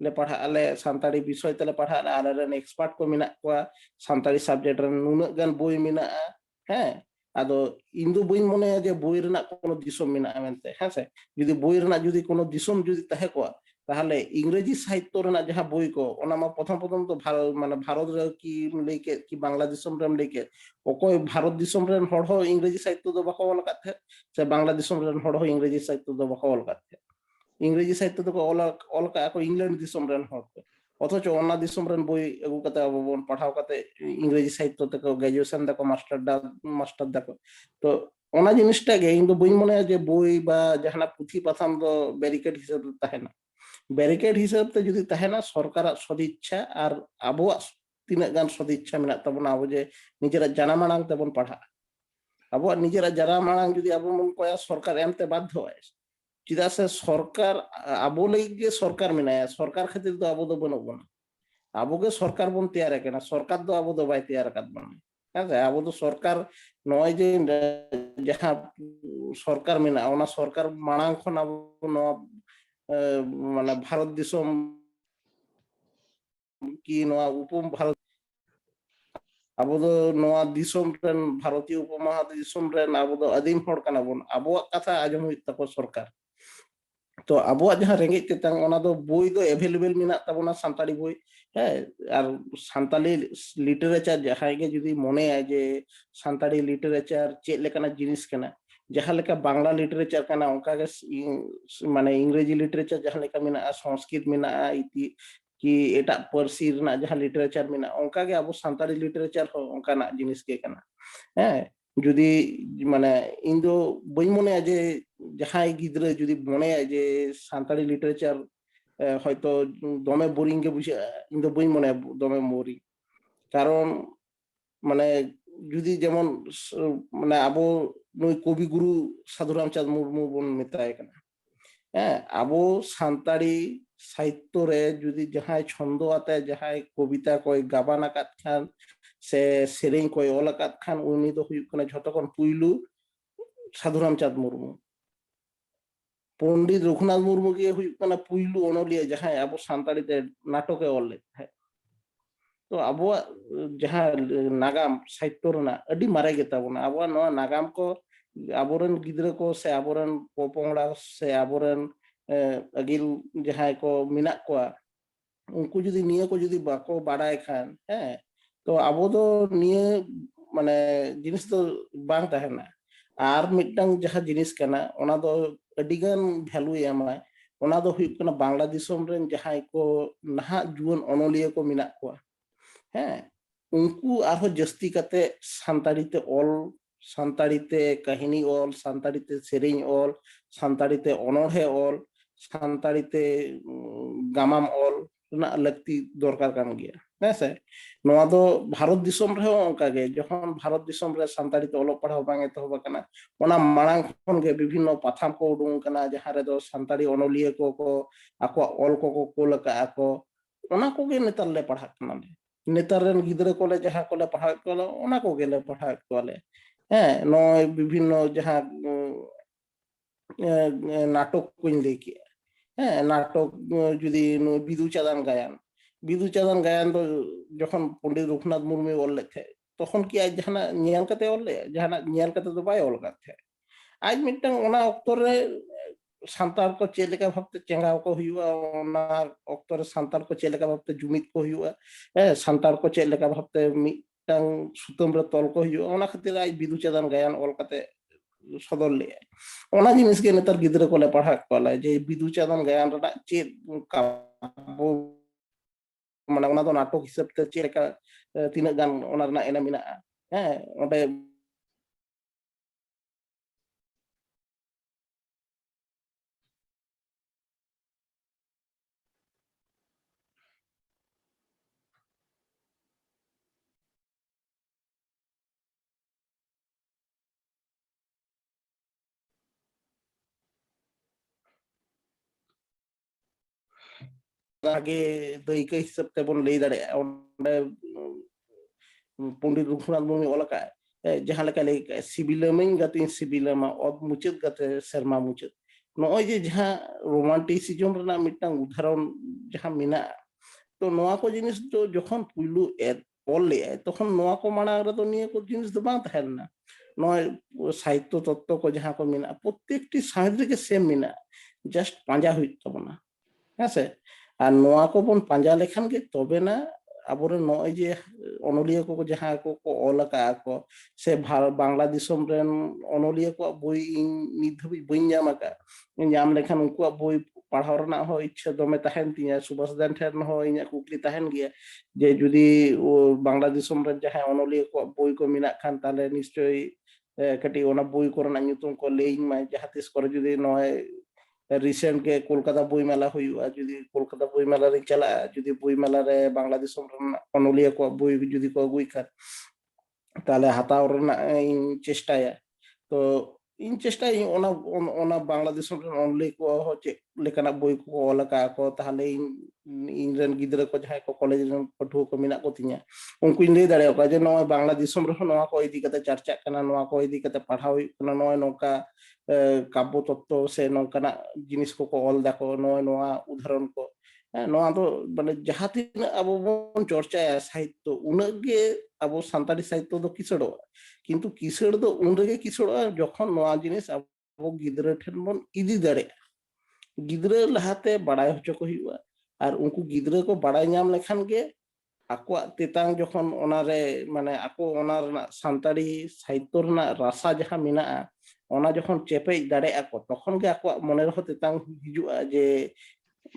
le ᱯᱟᱲᱦᱟᱜ ᱟᱞᱮ ᱥᱟᱱᱛᱟᱲᱤ ᱵᱤᱥᱚᱭ ᱛᱮᱞᱮ ᱯᱟᱲᱦᱟᱜ ᱟᱞᱮ ᱟᱞᱮᱨᱮᱱ ᱮᱠᱥᱯᱟর্ট ᱠᱚ ᱢᱮᱱᱟᱜ ᱠᱚᱣᱟ ᱥᱟᱱᱛᱟᱲᱤ ᱥᱟᱵᱡᱮক্ᱴ ᱨᱮᱱ ᱱᱩᱱᱟᱹᱜ ᱜᱟᱱ ᱵᱳᱭ ᱢᱮᱱᱟᱜᱼᱟ ᱦᱮᱸ ᱟᱫᱚ ᱤᱧ ᱫᱚ ᱵᱟᱹᱧ ᱢᱚᱱᱮᱭᱟ ᱡᱮ ᱵᱳᱭ ᱨᱮᱱᱟᱜ কোনো দিশম মেনাᱜᱼᱟ ᱢᱮᱱᱛᱮ ᱦᱮᱸᱥᱮ ᱡᱩᱫᱤ ᱵᱳᱭ ᱨᱮᱱᱟᱜ ᱡᱩᱫি কোনো দিশম ᱡᱩᱫি ᱛᱟᱦᱮᱸ ᱠᱚᱜᱼᱟ তাহলে ইংরেজি সাহিত্য ᱨᱮᱱᱟᱜ ᱡᱟᱦᱟᱸ ᱵᱳᱭ ᱠᱚ ᱚᱱᱟ ᱢᱟ প্রথম তো মানে ভারত রে কি ᱞᱟᱹᱭ ᱠᱮᱫ কি বাংলা দিশম ᱨᱮᱢ ᱞᱟᱹᱭ ᱠᱮᱫ ᱚᱠᱚᱭ ᱵᱷᱟরত দিশম ᱨᱮᱱ ᱦᱚᱲ ᱦᱚᱸ ইংরেজি সাহিত্য ᱫᱚ ᱵᱟᱠᱚ ᱚᱞ ᱟᱠᱟᱫ ᱛᱟᱦᱮᱸ ᱥᱮ বাংলা দিশম ᱨᱮᱱ ᱦᱚᱲ ᱦᱚᱸ ইংরেজি সাহিত্য ᱫᱚ ᱵᱟᱠᱚ ᱚᱞ ᱟᱠᱟᱫ ᱛᱟᱦᱮᱸ ইংরেজি সাহিত্য ᱫᱚᱠᱚ ᱚᱞ ᱠᱟᱜᱼᱟ ᱠᱚ ᱤᱝল্যান্ড দিশম ᱨᱮᱱ ᱦᱚᱲ ᱠᱚ অথচ অন্য দিশম রেন বই আগু কাতে আবো বন পাঠাও কাতে ইংরেজি সাহিত্য থেকে গ্রাজুয়েশন দেখো মাস্টার দেখো তো অনা জিনিসটাকে ইন তো বই মনে যে বই বা জাহানা পুঁথি পাথাম তো ব্যারিকেড হিসেবে তাহে না ব্যারিকেড হিসেবে যদি তাহে না সরকারের সদিচ্ছা আর আবহাওয়া তিনাক গান সদিচ্ছা মেনা তাবন আবো যে নিজেরা জানা মানাং তেবন পাঠা আবহাওয়া নিজেরা জানা মানাং যদি আবো মন কয়া সরকার এমতে বাধ্য হয় চিদা সে সরকার আবো লাগি সরকার মেনায়া সরকার খাতির তো আবো তো বনব না আবুকে সরকার বন তৈয়ার কেনা সরকার তো আবু তো বাই তৈয়ার কাত বানায় হ্যাঁ আবু তো সরকার নয় যে যাহা সরকার মেনা ওনা সরকার মানাং খন আবু নয়া মানে ভারত দিশম কি নয়া ভারত আবু তো নয়া দিশম রেন ভারতীয় উপমহাদিশম রেন আবু তো আদিম হড় কানা বন আবুয়াক কথা আজম হুইত তাকো সরকার তো আবুয়াক যাহা রেঙ্গেজ তেতাং ওনা তো বই তো এভেলেবেল মেনা তাবনা সান্তাড়ি বই হ্যাঁ আর সান্তালি লিটারেচার যাহাই গে যদি মনে হয় যে সান্তাড়ি লিটারেচার চেদ লেকানা জিনিস কানা যাহা লেকা বাংলা লিটারেচার কানা অনকা গে মানে ইংরেজি লিটারেচার যাহা লেকা মেনা সংস্কৃত মেনা ইতি কি এটা পার্সি রেনাক যাহা লিটারেচার মেনা অনকা গে আবু সান্তাড়ি লিটারেচার অনকানা জিনিস গে কানা হ্যাঁ যদি মানে ইন দো বই মনে যে যাহাই গিদ্রে যদি মনে যে সান্তাড়ি লিটারেচার হয়তো দমে বোরিং গে বুঝে ইন দো বই মনে দমে বোরিং কারণ মানে যদি যেমন মানে আবো নই কবিগুরু সাধুরামচাঁদ মুর্মু বন মেতায় কানা হ্যাঁ আবো সান্তাড়ি সাহিত্য রে যদি যাহাই ছন্দ আতে যাহাই কবিতা কয় গাবান আকাত খান সে সেরেং কয় অল আকাত খান উনি তো হুয়ুগ কানা ঝতখন পুইলু সাধুরামচাঁদ মুর্মু পণ্ডিত রঘুনাথ মুর্মু গে হুয়ুগ কানা পুইলু অনলিয়া যাহাই আবো সান্তাড়িতে নাটকে অল লেদ তাহে তো আবুয়াক যাহা নাগাম সাহিত্য রেনাক আডি মারে গে তাবনা আবুয়াক নয়া নাগাম কো আবরেন গিদ্রা কো সে আবরেন পপংড়া সে আবরেন আগিল যাহাই কো মিনাক কোয়া উনকু যদি নিয়ে কো যদি বাকো বাড়ায় খান হ্যাঁ তো আবো তো নিয়ে মানে জিনিস তো বাং তাহেনা আর মিটটাং যাহা জিনিস কানা ওনা তো আডিগান ভ্যালু এমায় ওনা তো হুয়ুগ কানা বাংলা দিশম রেন যাহাই কো নাহা জুয়ান অনলিয়া কো মিনাক কোয়া হ্যাঁ উনকু আরো জাস্তি কাতে সান্তাড়িতে অল সান্তাড়িতে কাহিনী অল সান্তাড়িতে সেরেኝ অল সান্তাড়িতে অনড়হে অল সান্তাড়িতে গামাম অল রেনাক লাকতি দরকার কান গিয়া হ্যাঁ সে নোয়া দো ভারত দিশম রেও অনকা গে যখন ভারত দিশম রে সান্তাড়িতে অলপ পড়াও বাং এতহব কানা ওনা মাড়াং খন গে বিভিন্ন পাথাম কো উডুং কানা যাহা রে দো সান্তাড়ি অনলিয়া কো আকো অল কো কোল কা আকো ওনা কো গে নেতার লে পড়া কানা নেতার রেন গিদ্রে কোলে যাহা কোলে পড়াও কোলে ওনা কো গেলে পড়াও কোলে হ্যাঁ নয় বিভিন্ন যাহা নাটক কইন লই কে হ্যাঁ নাটক যদি বিদু চাঁদান গায়ান তো যখন পণ্ডিত রঘুনাথ মুর্মু অল লেখে তখন কি আজ জাহানা নিয়াল কাতে অলে জাহানা নিয়াল কাতে তো বাই অল কাতে আজ মিটটাং ওনা অক্তরে সান্তাল को चेद लेका भाबते चेंगाव को हुआ ओना अक्तर सान्ताल को चेद लेका भाबते जुमित को हुआ सान्ताल को चेद लेका भाबते मिटटांग सुतम रे तल को हुआ ओना खातिर आज बिदु चाँदन गायन ऑल काते सदर ले ओना जिनिस के नेतार गिद्रे को ले पढ़ा कोला जे बिदु चाँदन गायन रटा चेद काबो माने ओना दो नाटक हिसाब ते चेद लेका तिना गान ओना रना एना मिना ओंडे आगे दायिका हिसाब ते बन लई दाड़े ओंडे पंडित रघुनाथ मुर्मू ऑल का ᱡᱟᱦᱟᱸ ᱞᱮᱠᱟ ᱞᱟᱹᱭ ᱠᱟᱜᱼᱟ ᱥᱤᱵᱤᱞᱟᱢᱟᱹᱧ ᱜᱟᱛᱮᱧ ᱥᱤᱵᱤᱞᱟᱢᱟ ᱚᱛ ᱢᱩᱪᱟᱹᱫ ᱜᱟᱛᱮ ᱥᱮᱨᱢᱟ ᱢᱩᱪᱟᱹᱫ ᱱᱚᱜᱼᱚᱭ ᱡᱮ ᱡᱟᱦᱟᱸ ᱨᱳমান্টিসিজম ᱨᱮᱱᱟᱜ ᱢᱤᱫᱴᱟᱝ ᱩᱫᱟᱦᱚᱨᱚᱱ ᱡᱟᱦᱟᱸ ᱢᱮᱱᱟᱜᱼᱟ ᱛᱚ ᱱᱚᱣᱟ ᱠᱚ ᱡᱤᱱᱤস ᱫᱚ ᱡᱚᱠᱷᱚᱱ ᱯᱩᱭᱞᱩ ᱚᱞ ᱞᱮᱜᱼᱟᱭ ᱛᱚᱠᱷᱚᱱ ᱱᱚᱣᱟ ᱠᱚ ᱢᱟᱲᱟᱝ ᱨᱮᱫᱚ ᱱᱤᱭᱟᱹ ᱠᱚ ᱡᱤᱱᱤস ᱫᱚ ᱵᱟᱝ ᱛᱟᱦᱮᱸ ᱞᱮᱱᱟ ᱱᱚᱜᱼᱚᱭ ᱥᱟহিত্য তত্ত্ব ᱠᱚ ᱡᱟᱦᱟᱸ ᱠᱚ ᱢᱮᱱᱟᱜᱼᱟ প্রত্যেকটি সাহিত্য ᱨᱮᱜᱮ সেম মেনাᱜᱼᱟ জাস্ট পাঁজা ᱦᱩᱭᱩᱜ ᱛᱟᱵᱚᱱᱟ ᱦᱮᱸᱥᱮ ᱟᱨ ᱱᱚᱣᱟ ᱠᱚᱵᱚᱱ ᱯᱟᱸᱡᱟ ᱞᱮᱠᱷᱟᱱ ᱜᱮ ᱛᱚᱵᱮᱱᱟ ᱟᱵᱚᱨᱮᱱ ᱱᱚᱜᱼᱚᱭ ᱡᱮ ᱚᱱᱚᱞᱤᱭᱟᱹ ᱠᱚ ᱡᱟᱦᱟᱸ ᱠᱚ ᱚᱞ ᱟᱠᱟᱜᱼᱟ ᱠᱚ ᱥᱮ ᱵᱟᱝᱞᱟ ᱫᱤᱥᱚᱢ ᱨᱮᱱ ᱚᱱᱚᱞᱤᱭᱟᱹ ᱠᱚᱣᱟᱜ ᱵᱳᱭ ᱤᱧ ᱱᱤᱛ ᱫᱷᱟᱹᱵᱤᱡ ᱵᱟᱹᱧ ᱧᱟᱢ ᱟᱠᱟᱫᱼᱟ ᱧᱟᱢ ᱞᱮᱠᱷᱟᱱ ᱩᱱᱠᱩᱣᱟᱜ ᱵᱳᱭ ᱯᱟᱲᱦᱟᱣ ᱨᱮᱱᱟᱜ ᱦᱚᱸ ᱤᱪᱪᱷᱟᱹ ᱫᱚᱢᱮ ᱛᱟᱦᱮᱱ ᱛᱤᱧᱟᱹ ᱥᱩᱵᱷᱟᱥ ᱫᱟᱱ ᱴᱷᱮᱱ ᱦᱚᱸ ᱤᱧᱟᱹᱜ ᱠᱩᱠᱞᱤ ᱛᱟᱦᱮᱱ ᱜᱮᱭᱟ ᱡᱮ ᱡᱩᱫᱤ ᱵᱟᱝᱞᱟ ᱫᱤᱥᱚᱢ ᱨᱮᱱ ᱡᱟᱦᱟᱸᱭ ᱚᱱᱚᱞᱤᱭᱟᱹ ᱠᱚᱣᱟᱜ ᱵᱳᱭ ᱠᱚ ᱢᱮᱱᱟᱜ ᱠᱷᱟᱱ ᱛᱟᱦᱞᱮ ᱱᱤᱥᱪᱚᱭ ᱠᱟᱹᱴᱤᱡ ᱚᱱᱟ ᱵᱳᱭ ᱠᱚᱨᱮᱱᱟᱜ ᱧᱩᱛᱩᱢ ᱠᱚ ᱞᱟᱹᱭᱟᱹᱧ ᱢᱟ ᱡᱟᱦᱟᱸ ᱛᱤᱥ ᱠᱚᱨᱮ ᱡᱩᱫᱤ ᱱᱚᱜᱼᱚᱭ রিসেন্ট গে কলকাতা বইমেলা ᱦᱩᱭᱩᱜᱼᱟ ᱡᱩᱫᱤ ᱠᱳᱞকাতা ᱵᱳᱭᱢᱮলা ᱨᱤᱧ ᱪᱟᱞᱟᱜᱼᱟ ᱡᱩᱫᱤ ᱵᱳᱭᱢᱮলা ᱨᱮ ᱵᱟᱝᱞᱟ ᱫᱤᱥᱚᱢ ᱨᱮᱱᱟᱜ ᱚᱱᱚᱞᱤᱭᱟᱹ ᱠᱚᱣᱟᱜ ᱵᱳᱭ ᱡᱩᱫᱤ ᱠᱚ ᱟᱹᱜᱩᱭ ᱠᱷᱟᱱ তাহলে হাতাও ᱨᱮᱱᱟᱜ ᱤᱧ ᱪᱮষ্টাᱭᱟ তো ᱤᱧ ᱪᱮষ্টাᱭᱟᱹᱧ ᱚᱱᱟ ᱵᱟᱝᱞᱟ ᱫᱤᱥᱚᱢ ᱨᱮᱱ ᱚᱱᱚᱞᱤᱭᱟᱹ ᱠᱚ ᱪᱮᱫ ᱞᱮᱠᱟᱱᱟᱜ ᱵᱳᱭ ᱠᱚ ᱚᱞ ᱟᱠᱟᱫ ᱠᱚ ᱛᱟᱦᱞᱮ ᱤᱧ ᱨᱮᱱ ᱜᱤᱫᱽᱨᱟᱹ ᱠᱚ ᱡᱟᱦᱟᱸᱭ ᱠᱚ ᱠᱚᱞᱮᱡᱽ ᱨᱮᱱ ᱯᱟᱹᱴᱷᱩᱣᱟᱹ ᱠᱚ ᱢᱮᱱᱟᱜ ᱠᱚ ᱛᱤᱧᱟ ᱩᱱᱠᱩᱧ ᱞᱟᱹᱭ ᱫᱟᱲᱮᱭᱟᱠᱚᱣᱟ ᱡᱮ ᱱᱚᱜᱼᱚᱭ ᱵᱟᱝᱞᱟ ᱫᱤᱥᱚᱢ ᱨᱮᱦᱚᱸ ᱱᱚᱣᱟ ᱠᱚ ᱤᱫᱤ ᱠᱟᱛᱮ ᱪᱟᱨᱪᱟᱜ ᱠᱟᱱᱟ ᱱᱚᱣᱟ ᱠᱚ ᱤᱫᱤ ᱠᱟᱛᱮ ᱯᱟᱲᱦᱟᱣ ᱦᱩᱭᱩᱜ ᱠᱟᱱᱟ ᱱᱚᱜᱼᱚᱭ ᱱᱚᱝᱠᱟ কাব্য তত্ত্ব সে নঙ্কানাᱜ জিনিস ᱠᱚᱠᱚ ᱚᱞ ᱫᱟᱠᱚ ᱱᱚᱜᱼᱚᱭ ᱱᱚᱣᱟ ᱩᱫᱟᱦᱚᱨᱚᱱ ᱠᱚ ᱱᱚᱣᱟ ᱫᱚ ᱢᱟᱱᱮ ᱡᱟᱦᱟᱸ ᱛᱤᱱᱟᱹᱜ ᱟᱵᱚ ᱵᱚᱱ ᱪᱚᱨᱪᱟᱭᱟ ᱥᱟহিত্য ᱩᱱᱟᱹᱜ ᱜᱮ ᱟᱵᱚ ᱥᱟᱱᱛᱟᱲᱤ ᱥᱟহিত্য ᱫᱚ ᱠᱤᱥᱟᱹᱲᱚᱜᱼᱟ ᱠᱤᱱᱛᱩ ᱠᱤᱥᱟᱹᱲ ᱫᱚ ᱩᱱ ᱨᱮᱜᱮ ᱠᱤᱥᱟᱹᱲᱚᱜᱼᱟ ᱡᱚᱠᱷᱚᱱ ᱱᱚᱣᱟ ᱡᱤᱱᱤস ᱟᱵᱚ ᱜᱤᱫᱽᱨᱟᱹ ᱴᱷᱮᱱ ᱵᱚᱱ ᱤᱫᱤ ᱫᱟᱲᱮᱭᱟᱜᱼᱟ ᱜᱤᱫᱽᱨᱟᱹ ᱞᱟᱦᱟᱛᱮ ᱵᱟᱲᱟᱭ ᱦᱚᱪᱚ ᱠᱚ ᱦᱩᱭᱩᱜᱼᱟ ᱟᱨ ᱩᱱᱠᱩ ᱜᱤᱫᱽᱨᱟᱹ ᱠᱚ ᱵᱟᱲᱟᱭ ᱧᱟᱢ ᱞᱮᱠᱷᱟᱱ ᱜᱮ ᱟᱠᱚᱣᱟᱜ ᱛᱮᱛᱟᱝ ᱡᱚᱠᱷᱚᱱ ᱚᱱᱟᱨᱮ ᱢᱟᱱᱮ ᱟᱠᱚ ᱚᱱᱟ ᱨᱮᱱᱟᱜ ᱥᱟᱱᱛᱟᱲᱤ ᱥᱟহিত্য ᱨᱮᱱᱟᱜ ᱨᱟᱥᱟ ᱡᱟᱦᱟᱸ ᱢᱮᱱᱟᱜᱼᱟ ᱚᱱᱟ ᱡᱚᱠᱷᱚᱱ ᱪᱮᱯᱮᱡ ᱫᱟᱲᱮᱭᱟᱜᱼᱟ ᱠᱚ ᱛᱚᱠᱷᱚᱱ ᱜᱮ ᱟᱠᱚᱣᱟᱜ ᱢᱚᱱᱮ ᱨᱮᱦᱚᱸ ᱛᱮᱛᱟᱝ ᱦᱤᱡᱩᱜᱼᱟ ᱡᱮ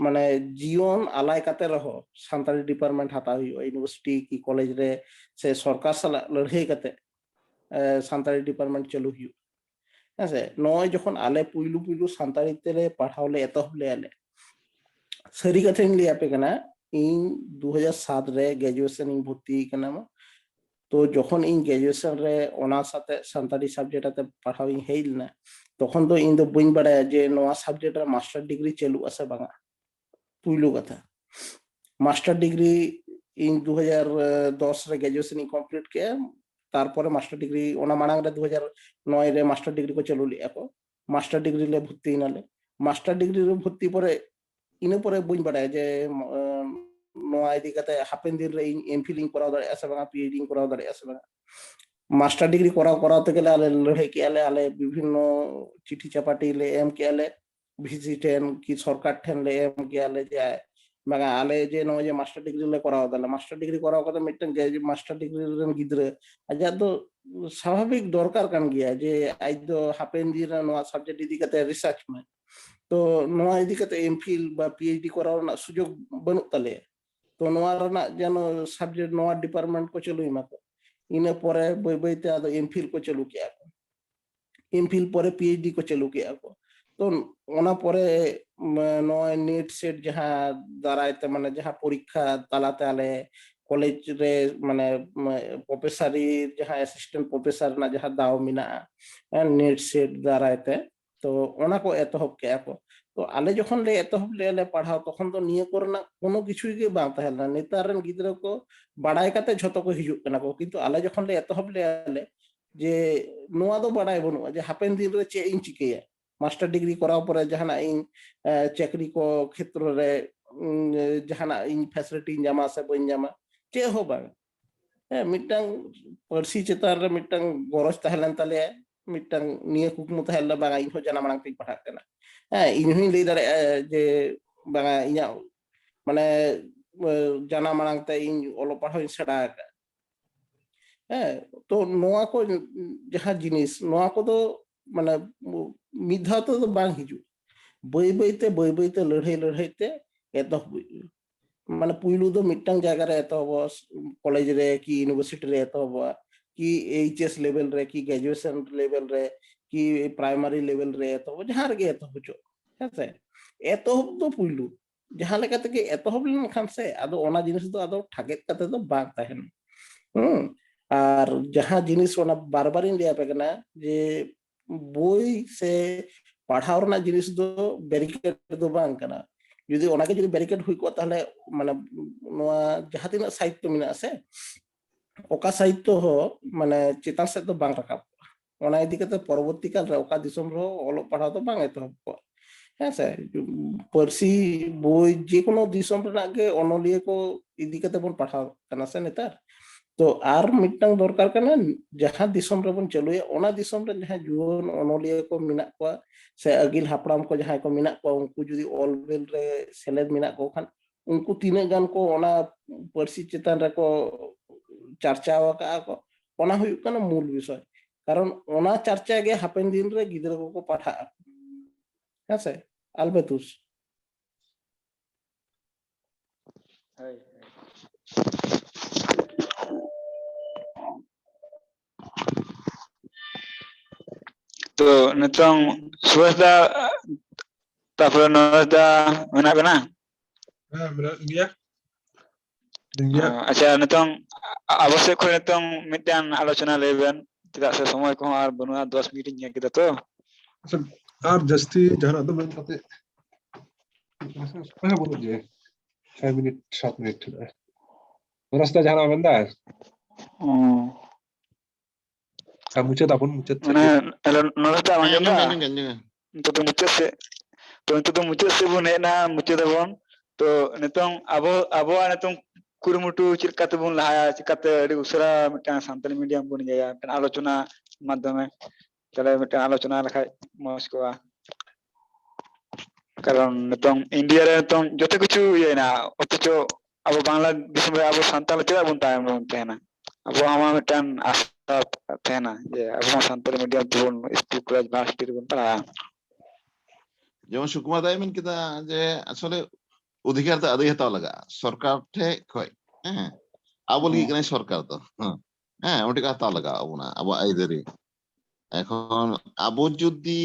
মানে জীবন আলায় কাতে রহ সান্তালি ডিপার্টমেন্ট হাতাও ᱦᱩᱭᱩᱜᱼᱟ ᱤউনিভার্সিᱴᱤ কি কলেজ রে সে সরকার সালা লড়াই কাতে সান্তালি ডিপার্টমেন্ট চালু ᱦᱩᱭᱩᱜᱼᱟ ᱦᱮᱸᱥᱮ ᱱᱚᱜᱼᱚᱭ ᱡᱚᱠᱷᱚᱱ ᱟᱞᱮ ᱯᱩᱭᱞᱩ ᱯᱩᱭᱞᱩ ᱥᱟᱱᱛᱟᱲᱤ ᱛᱮᱞᱮ ᱯᱟᱲᱦᱟᱣ ᱞᱮ ᱮᱛᱚᱦᱚᱵ ᱞᱮᱜᱼᱟ ᱥᱟᱹᱨᱤ ᱠᱟᱛᱷᱟᱧ ᱞᱟᱹᱭ ᱟᱯᱮ ᱠᱟᱱᱟ ᱤᱧ 2007 ᱨᱮ গ্র্যাজুয়েশন ᱤᱧ ভর্তি ᱠᱟᱱᱟ তো যখন ইন গ্র্যাজুয়েশন রে অনার্স সাথে সান্তালি সাবজেক্ট আতে পড়াও ইন হেই না তখন তো ইন দো বইন বাড়ায় যে নোয়া সাবজেক্ট আর মাস্টার ডিগ্রি চালু আছে বাংলা পুইলু কথা মাস্টার ডিগ্রি ইন 2010 রে গ্র্যাজুয়েশন ইন কমপ্লিট কে তারপরে মাস্টার ডিগ্রি ওনা মানাং রে 2009 রে মাস্টার ডিগ্রি কো চালু লিয়া কো মাস্টার ডিগ্রি লে ভর্তি নালে মাস্টার ডিগ্রি রে ভর্তি পরে ইনে পরে বইন বাড়ায় যে নোয়া ইদি কাতে হাপেন দিন রে এমফিল ইন করাও দাঁড়িয়ে আছে বাংলা পিএইচডি করাও দাঁড়িয়ে আছে বাংলা মাস্টার ডিগ্রি করাতে গেলে আলে লড়াই কে আলে বিভিন্ন চিঠি চাপাটি লে এম কে আলে ভিজিটেন কি সরকার ঠেন লে এম কে আলে যায় বাংলা আলে যে নয় যে মাস্টার ডিগ্রি লে করাও দালে মাস্টার ডিগ্রি করাও কথা মিটন মাস্টার ডিগ্রি রেন গিদ্রে আজা তো স্বাভাবিক দরকার কান গিয়া যে আজ তো হাপেন দিন নোয়া সাবজেক্ট ইদি কাতে রিসার্চ মে তো নোয়া ইদি কাতে এমফিল বা পিএইচডি করার না সুযোগ বানুক তালে তো নোয়া রনা যেন সাবজেক্ট নোয়া ডিপার্টমেন্ট কো চালুই মাকো ইনে পরে বই বইতে আদো এমফিল কো চালু কিয়া কো এমফিল পরে পিএইচডি কো চালু কিয়া কো তো ওনা পরে নয় নেট সেট যাহা দাঁড়াইতে মানে যাহা পরীক্ষা তালাতে আলে কলেজ রে মানে প্রফেসরি যাহা অ্যাসিস্ট্যান্ট প্রফেসর না যাহা দাও মিনা নেট সেট দাঁড়াইতে তো ওনা কো এতহব কিয়া কো তো আলে যখন লে এতহব লে পড়াও তখন তো নিয়ে করনা কোনো কিছুই গে বাং তাহেল না নেতার রেন গিদ্রা কো বাড়াই কাতে ঝত কো হিজুক কানা কো কিন্তু আলে যখন লে এতহব লে যে নোয়া দো বাড়াই বনুয়া যে হাপেন দিন রে চে ইন চিকেয়া মাস্টার ডিগ্রি করাও পরে জাহানা ইন চাকরি কো ক্ষেত্র রে জাহানা ইন ফ্যাসিলিটি জামা সে বইন জামা চে হো বাং মিটাং পার্সি চেতার রে মিটাং গরজ তাহেলান তালে মিটাং নিয়ে কুকমু তাহেলা বাং ইন হো জানা মানাং তি পড়া কানা ইন হুই লই দারে যে বাং ইয়া মানে জানা মানাং তে ইন অলো পড়া ইন সেডা তো নোয়া কো যাহা জিনিস নোয়া কো তো মানে মিধা তো বাং হিজু বই বইতে লড়াইতে এত মানে পুইলু তো মিটটাং জায়গা রে এত হবো কলেজ রে কি ইউনিভার্সিটি রে এত হবো কি এইচএস লেভেল রে কি গ্র্যাজুয়েশন লেভেল রে কি প্রাইমারি লেভেল রে এত হবো যাহার গে এত হচো হ্যাঁ এত হব তো পুইলু যাহা লেকা থেকে এত হব লেন খান সে আদো ওনা জিনিস তো আদো ঠাগেত কাতে তো বাং তাহেন আর যাহা জিনিস ওনা বারবারিন লিয়া পে কানা যে বই সে পড়াও রনা জিনিস দো ব্যারিকেড দো বাং কানা যদি ওনাকে যদি ব্যারিকেড হুই কো তাহলে মানে নোয়া যাহা তিনা সাহিত্য মিনা আছে oka saitto ho mane chetan sed do bang rakap ona idi kate poroborti kal re oka disom ro olok padhaw do bang eto ko হ্যাঁ স্যার পার্সি বই যে কোনো দিশম ᱨᱮᱱᱟᱜ ᱜᱮ ᱚᱱᱚᱞᱤᱭᱟᱹ ᱠᱚ ᱤᱫᱤ ᱠᱟᱛᱮ ᱵᱚᱱ ᱯᱟᱲᱦᱟᱣ ᱠᱟᱱᱟ ᱥᱮ ᱱᱮᱛᱟᱨ ᱛᱚ ᱟᱨ ᱢᱤᱫᱴᱟᱝ ᱫᱚᱨᱠᱟর ᱠᱟᱱᱟ ᱡᱟᱦᱟᱸ ᱫᱤᱥᱚᱢ ᱨᱮᱵᱚᱱ ᱪᱟᱹᱞᱩᱭᱟ ᱚᱱᱟ ᱫᱤᱥᱚᱢ ᱨᱮ ᱡᱟᱦᱟᱸ ᱡᱩᱣᱟᱹᱱ ᱚᱱᱚᱞᱤᱭᱟᱹ ᱠᱚ ᱢᱮᱱᱟᱜ ᱠᱚᱣᱟ ᱥᱮ ᱟᱹᱜᱤᱞ ᱦᱟᱯᱲᱟᱢ ᱠᱚ ᱡᱟᱦᱟᱸᱭ ᱠᱚ ᱢᱮᱱᱟᱜ ᱠᱚᱣᱟ ᱩᱱᱠᱩ ᱡᱩᱫᱤ ᱚᱞ ᱵᱤᱞ ᱨᱮ ᱥᱮᱞᱮᱫ ᱢᱮᱱᱟᱜ ᱠᱚ ᱠᱷᱟᱱ ᱩᱱᱠᱩ ᱛᱤᱱᱟᱹᱜ ᱜᱟᱱ ᱠᱚ ᱚᱱᱟ ᱯᱟᱹᱨᱥᱤ ᱪᱮᱛᱟᱱ ᱨᱮᱠᱚ ᱪᱟᱨᱪᱟᱣ ᱟᱠᱟᱜᱼᱟ ᱠᱚ ᱚᱱᱟ ᱦᱩᱭᱩᱜ ᱠᱟᱱᱟ ᱢᱩᱞ ᱵᱤᱥᱚᱭ ᱠᱟᱨᱚᱱ ᱚᱱᱟ ᱪᱟᱨᱪᱟ ᱜᱮ ᱦᱟᱯᱮᱱ ᱫᱤᱱ ᱨᱮ ᱜᱤᱫᱽᱨᱟᱹ ᱠᱚᱠᱚ ᱯᱟᱲᱦᱟᱜᱼᱟ ᱦᱮᱸ ᱥᱮ Albetus. तो नितोंग सुवसदा तापर नवसदा मेना बना Dia dia अच्छा नितोंग आवश्यक को नितोंग मिटान आलोचना लेबेन चेदा से समय को आर बनुआ 10 मिनट ᱧᱮ किदा तो আর জাস্তি জানা তো মেন কাতে হ্যাঁ বলো যে 5 মিনিট 7 মিনিট রাস্তা জানা বেন্দা মুচে তাপন মুচে মানে হ্যালো নরতা Anjing আঞ্জমদা तो मुझे से बन हेना मुझे दबन तो नितों अबो नितों कुरुमुटु चिरकाते बन लहाया चिकाते अडी उसरा मिटान सान्ताली मीडियम बन गया मिटान आलोचना माध्यमे तले मिटान आलोचना लखाय मौज कोआ कारण नितों इंडिया रे नितों जते किछु ये ना अथचो अब बांग्ला दिसम रे अब सान्ताल चेदा बन तायम बन तेना अब आमा मिटान आशा तेना जे अब सान्ताली मीडियम बन स्कूल कॉलेज यूनिवर्सिटी बन पढ़ा যেমন সুকুমার দাই মেন কিতা যে আসলে অধিকার তো আদায় হতে লাগা সরকার ঠে কই হ্যাঁ আবো লাগি কেন সরকার তো হ্যাঁ ওটি কথা লাগা আবনা আবো আইদারি এখন আবো যদি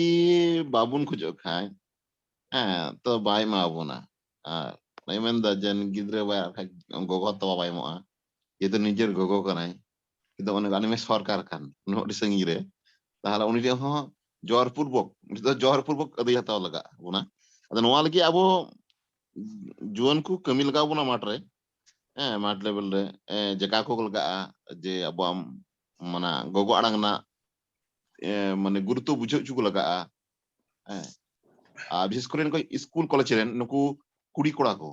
বাবুন খুঁজো খায় হ্যাঁ তো বাই মা আবনা আর নাই মেন দা যেন গিদ্রে বাই গগো তো বাই মা এ তো নিজের গগো কানাই কিন্তু অনেক আনিমে সরকার খান নোটি সঙ্গিরে তাহলে উনি হ্যাঁ জোরপূর্বক জোরপূর্বক আদায় হতে লাগা আবনা আদা নোয়া লাগি আবো जुआन को कमी लगा बोना माट रे माट लेवल रे जका को लगा जे अब मना गोगो आड़ांग ना माने गुरुत्व बुझे चुको लगा विशेष करे इनको स्कूल कॉलेज रे नुकु कुड़ी कोड़ा को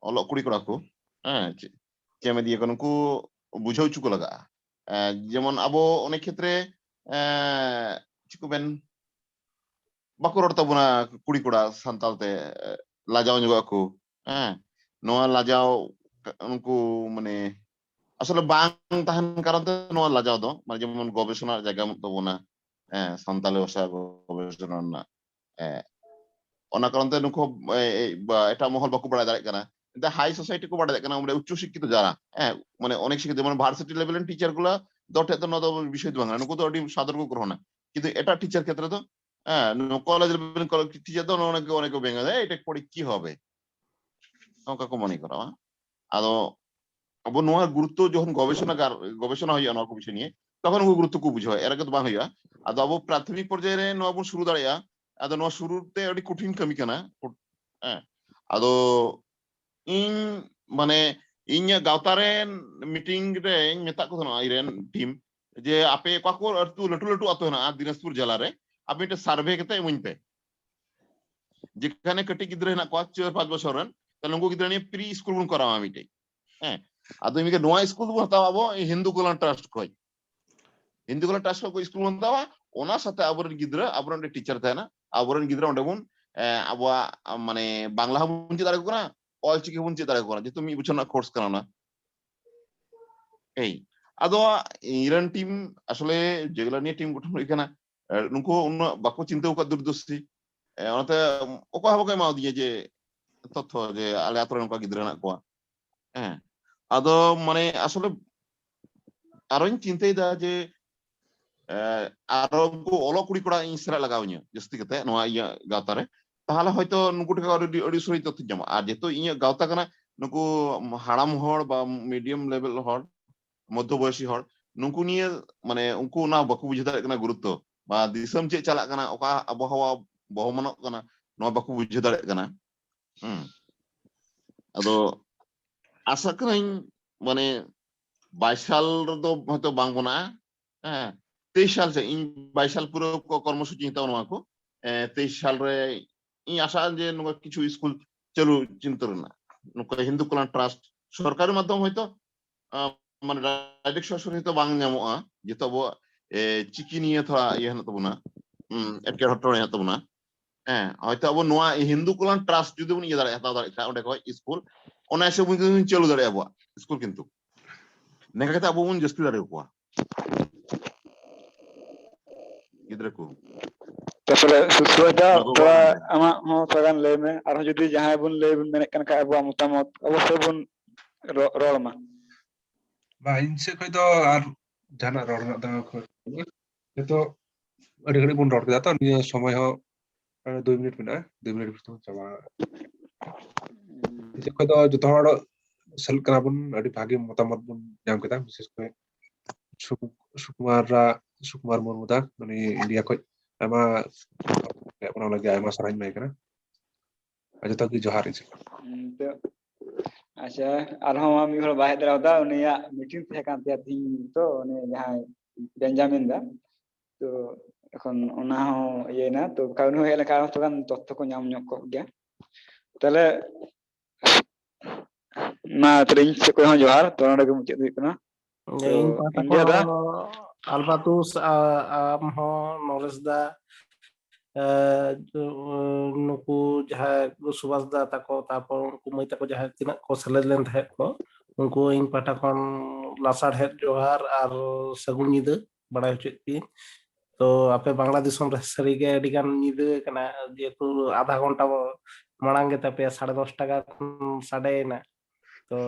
ओलो कुड़ी कोड़ा को चे में दिए को नुकु बुझे चुको लगा जेमन अबो अनेक क्षेत्रे चिको बेन बाको रड़ता बोना कुड़ी कोड़ा संताल ते लाजाव juga aku noa lajaw unku mane asale bang tahan karon te noa lajaw do mane jemon gobeshona jaga mut tabona santale bhasha gobeshona na ona karon te nuko eta mohol bako bada dare kana the high society ko bada kana amra uccho shiক্ষিত যারা মানে অনেক শিক্ষিত যেমন varsity লেভেলের teacher গুলা দটে তো নদ বিষয় বাংলা নুকো তো অতি সাদর গ্রহণ না কিন্তু এটা টিচার ক্ষেত্রে তো কলেজ লেভেল টিচার তো অনেকে অনেকে ভেঙে দেয় এটা পড়ে কি হবে কাকু মনে করো আদো আবো নোয়া গুরুত্ব যখন গবেষণা হয় অনেক বিষয় নিয়ে তখন ওই গুরুত্ব কো বুঝা এর আগে তো বাং হইয়া আদো আবো প্রাথমিক পর্যায়ে রে নোয়া বন শুরু দাঁড়ায়া আদো নোয়া শুরুতে অতি কঠিন কামি কানা আদো ইন মানে ইnya গাওতারেন মিটিং রে মেতা কো না আইরেন টিম যে আপে কাকু আরতু লটু লটু আতো না দিনাজপুর জেলা রে আপনি একটা সার্ভে কেতে মুইনতে যেখানে কটি গিদ্রে না কোয়া 4-5 বছর রেন তাহলে উনকো গিদ্রে নিয়ে প্রি স্কুল বন করা আমিটাই আদো ইমিকে নোয়া স্কুল বন তাওয়াবো হিন্দু কল্যাণ ট্রাস্ট কই হিন্দু কল্যাণ ট্রাস্ট কই স্কুল বন তাওয়া ওনা সাথে আবরন গিদ্রে আবরন টিচার থানা আবরন গিদ্রে ওন্ডে বন আবওয়া মানে বাংলা বন চি দাঁড়া কো না অলচিকি বন চি দাঁড়া কো না যে তুমি বুঝছো না কোর্স কানা না এই আদো ইরান টিম আসলে যেগুলা নিয়ে টিম গঠন হই কানা নুকো বাকো চিন্তাও কা দুরদস্তি অনাতে ওকা হবকে মা দিয়ে যে তথ্য যে আলে আতর নকা গিদ্রে না কোয়া আদো মানে আসলে আরোñ চিন্তাই দা যে আরো কো অলো কুড়ি কোড়া ইসরা লাগাওña জস্তি কতে নোয়া ইয়া গাওতারে তাহলে হয়তো নুকু টাকা অডি সরি তথ্য জমা আর যেহেতু ইয়া গাওতা কানা নুকু হারাম হড় বা মিডিয়াম লেভেল হড় মধ্যবয়সী হড় নুকু নিয়ে মানে উনকু না বাকু বুঝে দাঁড়ায় কানা গুরুত্ব বা দিসম চে চালাক কানা ওকা আবহাওয়া বহমানক কানা নো বাকু বুঝে দাঁড়ায় কানা আদো আশা করি মানে 22 সাল ᱨᱮᱫᱚ হয়তো ᱵᱟᱝ ᱵᱚᱱᱟᱜᱼᱟ ᱦᱮᱸ 23 সাল ᱥᱮ ᱤᱧ 22 সাল পুরো কর্মসূচি ᱦᱟᱛᱟᱣ ᱱᱚᱣᱟ ᱠᱚ 23 সাল রে ᱤᱧ আশা যে নঙ্কা কিছু স্কুল চালু চিন্তা ᱨᱮᱱᱟᱜ নঙ্কা হিন্দু কল্যাণ ট্রাস্ট সরকারি মাধ্যম হয়তো মানে ডাইরেক্ট সরাসরি হয়তো বাং ᱧᱟᱢᱚᱜᱼᱟ যেহেতু আবো চিকি নিয়ে থোড়া ইয়ে হেনাᱜ তাবᱚᱱᱟ এটকেᱴᱚᱬᱮ হেনাᱜ তাবᱚᱱᱟ হ্যাঁ হয়তো আবো নোয়া হিন্দু কল্যাণ ট্রাস্ট যদি বন ইয়ে দাঁড়ায় হাতাও দাঁড়ায় অᱸᱰᱮ ᱠᱷᱚᱡ স্কুল ᱚᱱᱟ ᱦᱤᱥᱟᱹᱵ ᱵᱚᱱ চালু দাঁড়ায় আবো স্কুল কিন্তু নেকা কাতে আবো বন জাস্তি দাঁড়ায় কোয়া গিদ্রা কো তারপরে সুস্মিতা তোরা আমার প্রধান লই মে আর যদি যাহাই বন লই মেনে কান কা আবো মতামত অবশ্যই বন রড় মা বা ᱤᱧ ᱥᱮᱫ ᱠᱷᱚᱡ ᱫᱚ ᱟᱨ ᱡᱟᱦᱟᱱᱟᱜ ᱨᱚᱲ ᱨᱮᱱᱟᱜ ᱫᱚ ᱱᱤᱛᱚᱜ ᱟᱹᱰᱤ ᱜᱷᱟᱹᱲᱤᱡ ᱵᱚᱱ ᱨᱚᱲ ᱠᱮᱫᱟ ᱛᱚ ᱱᱤᱭᱟᱹ ᱥᱚᱢᱚᱭ ᱦᱚᱸ 2 মিনিট ᱢᱮᱱᱟᱜᱼᱟ 2 মিনিট ᱵᱷᱤᱛᱨᱤ ᱪᱟᱵᱟ ᱤᱧ ᱥᱮᱫ ᱠᱷᱚᱡ ᱫᱚ ᱡᱚᱛᱚ ᱦᱚᱲ ᱥᱮᱞᱮᱫ ᱠᱟᱱᱟ ᱵᱚᱱ ᱟᱹᱰᱤ ᱵᱷᱟᱜᱤ ᱢᱚᱛᱟᱢᱚᱛ ᱵᱚᱱ ᱧᱟᱢ ᱠᱮᱫᱟ ᱵᱤᱥᱮᱥ ᱠᱚᱨᱮ সুকুমার মুর্মু দা উনি ইন্ডিয়া ᱠᱷᱚᱡ ᱟᱭᱢᱟ ᱚᱱᱟ ᱞᱟᱹᱜᱤᱫ ᱟᱭᱢᱟ ᱥᱟᱨᱦᱟᱣ ᱤᱧ ᱮᱢᱟᱭ ᱠᱟᱱᱟ ᱡᱚᱛᱚ ᱜᱮ ᱡᱚᱦᱟᱨ ᱤᱧ আচ্ছা আরহম আমি হল বাহে দাঁড়াওদা উনিয়া মিটিং থেকে কান তিয়া তিন তো উনি যাহাই বেঞ্জামিন দা তো এখন ওনা হো ইয়ে না তো কারণ হয়ে গেলে কারণ তখন তথ্য কো ñam ñok ko gya তাহলে মা ᱛᱨᱤᱧ ᱥᱮ ᱠᱚ ᱦᱚᱸ ᱡᱚᱦᱟᱨ ᱛᱚ ᱚᱸᱰᱮ ᱜᱮ ᱢᱩᱪᱟᱹᱫ ᱦᱩᱭᱩᱜ ᱠᱟᱱᱟ ᱤᱧ ᱯᱟᱦᱴᱟ ᱤᱱᱰᱤᱭᱟ ᱫᱟ ᱠᱷᱚᱱ ᱟᱞᱵᱟᱛᱩᱥ ᱟᱢ ᱦᱚᱸ ᱱᱚᱨᱮᱥ ᱫᱟ ᱱᱩᱠᱩ ᱡᱟᱦᱟᱸ ᱥᱩᱵᱷᱟᱥ ᱫᱟ ᱛᱟᱠᱚ ᱛᱟᱨᱯᱚᱨ ᱩᱱᱠᱩ ᱢᱟᱹᱭ ᱛᱟᱠᱚ ᱡᱟᱦᱟᱸ ᱛᱤᱱᱟᱹᱜ ᱠᱚ ᱥᱮᱞᱮᱫ ᱞᱮᱱ ᱛᱟᱦᱮᱸᱫ ᱠᱚ ᱩᱱᱠᱩ ᱤᱧ ᱯᱟᱦᱴᱟ ᱠᱷᱚᱱ ᱞᱟᱥᱟᱲᱦᱮᱫ ᱡᱚᱦᱟᱨ ᱟᱨ ᱥᱟᱹᱜᱩᱱ ᱧᱤᱫᱟᱹ ᱵᱟᱲᱟᱭ ᱦᱚᱪᱚᱭᱮᱫ ᱯᱮᱭᱟᱹᱧ ᱛᱚ ᱟᱯᱮ ᱵᱟᱝᱞᱟ ᱫᱤᱥᱚᱢ ᱨᱮ ᱥᱟᱹᱨᱤᱜᱮ ᱟᱹᱰᱤ ᱜᱟᱱ ᱧᱤᱫᱟᱹ ᱠᱟᱱᱟ ᱡᱮᱦᱮᱛᱩ ᱟᱫᱷᱟ ᱜᱷᱚᱱᱴᱟ ᱢᱟᱲᱟᱝ ᱜᱮ ᱛᱟᱯᱮᱭᱟ 10:30 ᱴᱟᱠᱟ ᱥᱟᱰᱮᱭᱮᱱᱟ ᱛᱚ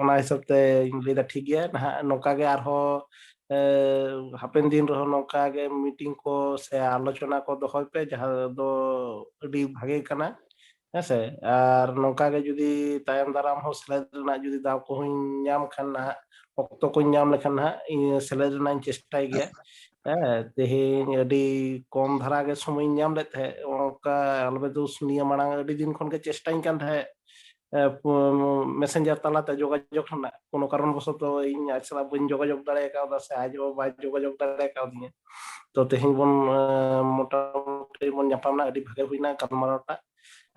ᱚᱱᱟ ᱦᱤᱥᱟᱹᱵ ᱛᱮ ᱤᱧ ᱞᱟᱹᱭᱫᱟ ᱴᱷᱤᱠ ᱜᱮᱭᱟ ᱱᱟᱦᱟᱜ ᱱᱚᱝᱠᱟ ᱜᱮ ᱟᱨᱦᱚᱸ ᱦᱟᱯᱮᱱ ᱫᱤᱱ ᱨᱮᱦᱚᱸ ᱱᱚᱝᱠᱟ ᱜᱮ ᱢᱤᱴᱤᱝ ᱠᱚ ᱥᱮ ᱟᱞᱳᱪᱚᱱᱟ ᱠᱚ ᱫᱚᱦᱚᱭ ᱯᱮ ᱡᱟᱦᱟᱸ ᱫᱚ ᱟᱹᱰᱤ ᱵᱷᱟᱜᱮ ᱠᱟᱱᱟ ᱦᱮᱸᱥᱮ ᱟᱨ ᱱᱚᱝᱠᱟ ᱜᱮ ᱡᱩᱫᱤ ᱛᱟᱭᱚᱢ ᱫᱟᱨᱟᱢ ᱦᱚᱸ ᱥᱮᱞᱮᱫ ᱨᱮᱱᱟᱜ ᱡᱩᱫᱤ ᱫᱟᱣ ᱠᱚᱦᱚᱸᱧ ᱧᱟᱢ ᱠᱷᱟᱱ ᱱᱟᱦᱟᱜ ᱚᱠᱛᱚ ᱠᱚᱧ ᱧᱟᱢ ᱞᱮᱠᱷᱟᱱ ᱱᱟᱦᱟᱜ ᱤᱧ ᱥᱮᱞᱮᱫ ᱨᱮᱱᱟᱜ ᱤᱧ ᱪᱮᱥᱴᱟᱭ ᱜᱮᱭᱟ ᱛᱮᱦᱮᱧ ᱟᱹᱰᱤ ᱠᱚᱢ ᱫᱷᱟᱨᱟ ᱜᱮ ᱥᱚᱢᱚᱭᱤᱧ ᱧᱟᱢ ᱞᱮᱫ ᱛᱟᱦᱮᱸᱫ ᱚᱱᱠᱟ ᱟᱞᱵᱮᱫᱩᱥ ᱱᱤᱭᱟᱹ ᱢᱟᱲᱟᱝ ᱟᱹᱰᱤ ᱫᱤᱱ ᱠᱷᱚᱱ ᱜᱮ ᱪᱮᱥᱴᱟᱧ ᱠᱟᱱ ᱛᱟᱦᱮᱸᱫ ᱢᱮᱥᱮᱧᱡᱟᱨ ᱛᱟᱞᱟᱛᱮ ᱡᱳᱜᱟᱡᱳᱜ ᱨᱮᱱᱟᱜ কোনো কারণ বশত ᱤᱧ ᱟᱡ ᱥᱟᱞᱟᱜ ᱵᱟᱹᱧ ᱡᱳᱜᱟᱡᱳᱜ ᱫᱟᱲᱮ ᱠᱟᱣᱫᱟ ᱥᱮ ᱟᱡ ᱦᱚᱸ ᱵᱟᱭ ᱡᱳᱜᱟᱡᱳᱜ ᱫᱟᱲᱮ ᱠᱟᱣᱫᱤᱧᱟ ᱛᱚ ᱛᱮᱦᱮᱧ ᱵᱚᱱ ᱢᱚᱴᱟᱢᱩᱴᱤ ᱵᱚᱱ ᱧᱟᱯᱟᱢᱱᱟ ᱟᱹᱰᱤ ᱵᱷᱟᱜᱮ ᱦᱩᱭᱱᱟ ᱜᱟᱞᱢᱟᱨᱟᱣᱴᱟᱜ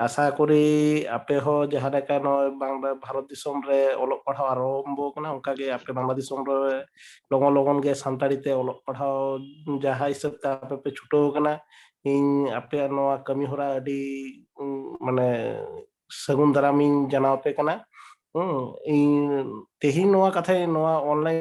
ᱟᱥᱟ ᱠᱚᱨᱤ ᱟᱯᱮ ᱦᱚᱸ ᱡᱟᱦᱟᱸ ᱞᱮᱠᱟ ᱱᱚᱜᱼᱚᱭ ᱵᱟᱝᱞᱟ ᱵᱷᱟᱨᱚᱛ ᱫᱤᱥᱚᱢ ᱨᱮ ᱚᱞᱚᱜ ᱯᱟᱲᱦᱟᱣ ᱟᱨᱟᱢᱵᱚ ᱠᱟᱱᱟ ᱚᱱᱠᱟᱜᱮ ᱟᱯᱮ ᱵᱟᱝᱞᱟ ᱫᱤᱥᱚᱢ ᱨᱮ ᱞᱚᱜᱚᱱ ᱞᱚᱜᱚᱱ ᱜᱮ ᱥᱟᱱᱛᱟᱲᱤ ᱛᱮ ᱚᱞᱚᱜ ᱯᱟᱲᱦᱟᱣ ᱡᱟᱦᱟᱸ ᱦᱤᱥᱟᱹᱵ ᱛᱮ ᱟᱯᱮ ᱯᱮ ᱪᱷᱩᱴᱟᱹᱣ ᱠᱟᱱᱟ ᱤᱧ ᱟᱯᱮᱭᱟᱜ ᱱᱚᱣᱟ ᱠᱟᱹᱢᱤ ᱦᱚᱨᱟ ᱟᱹᱰᱤ ᱢᱟᱱᱮ ᱥᱟᱹᱜᱩᱱ ᱫᱟᱨᱟᱢᱤᱧ ᱡᱟᱱᱟᱣ ᱟᱯᱮ ᱠᱟᱱᱟ ᱤᱧ ᱛᱮᱦᱮᱧ ᱱᱚᱣᱟ ᱠᱟᱛᱷᱟ ᱱᱚᱣᱟ ᱚᱱᱞᱟᱭᱤᱱ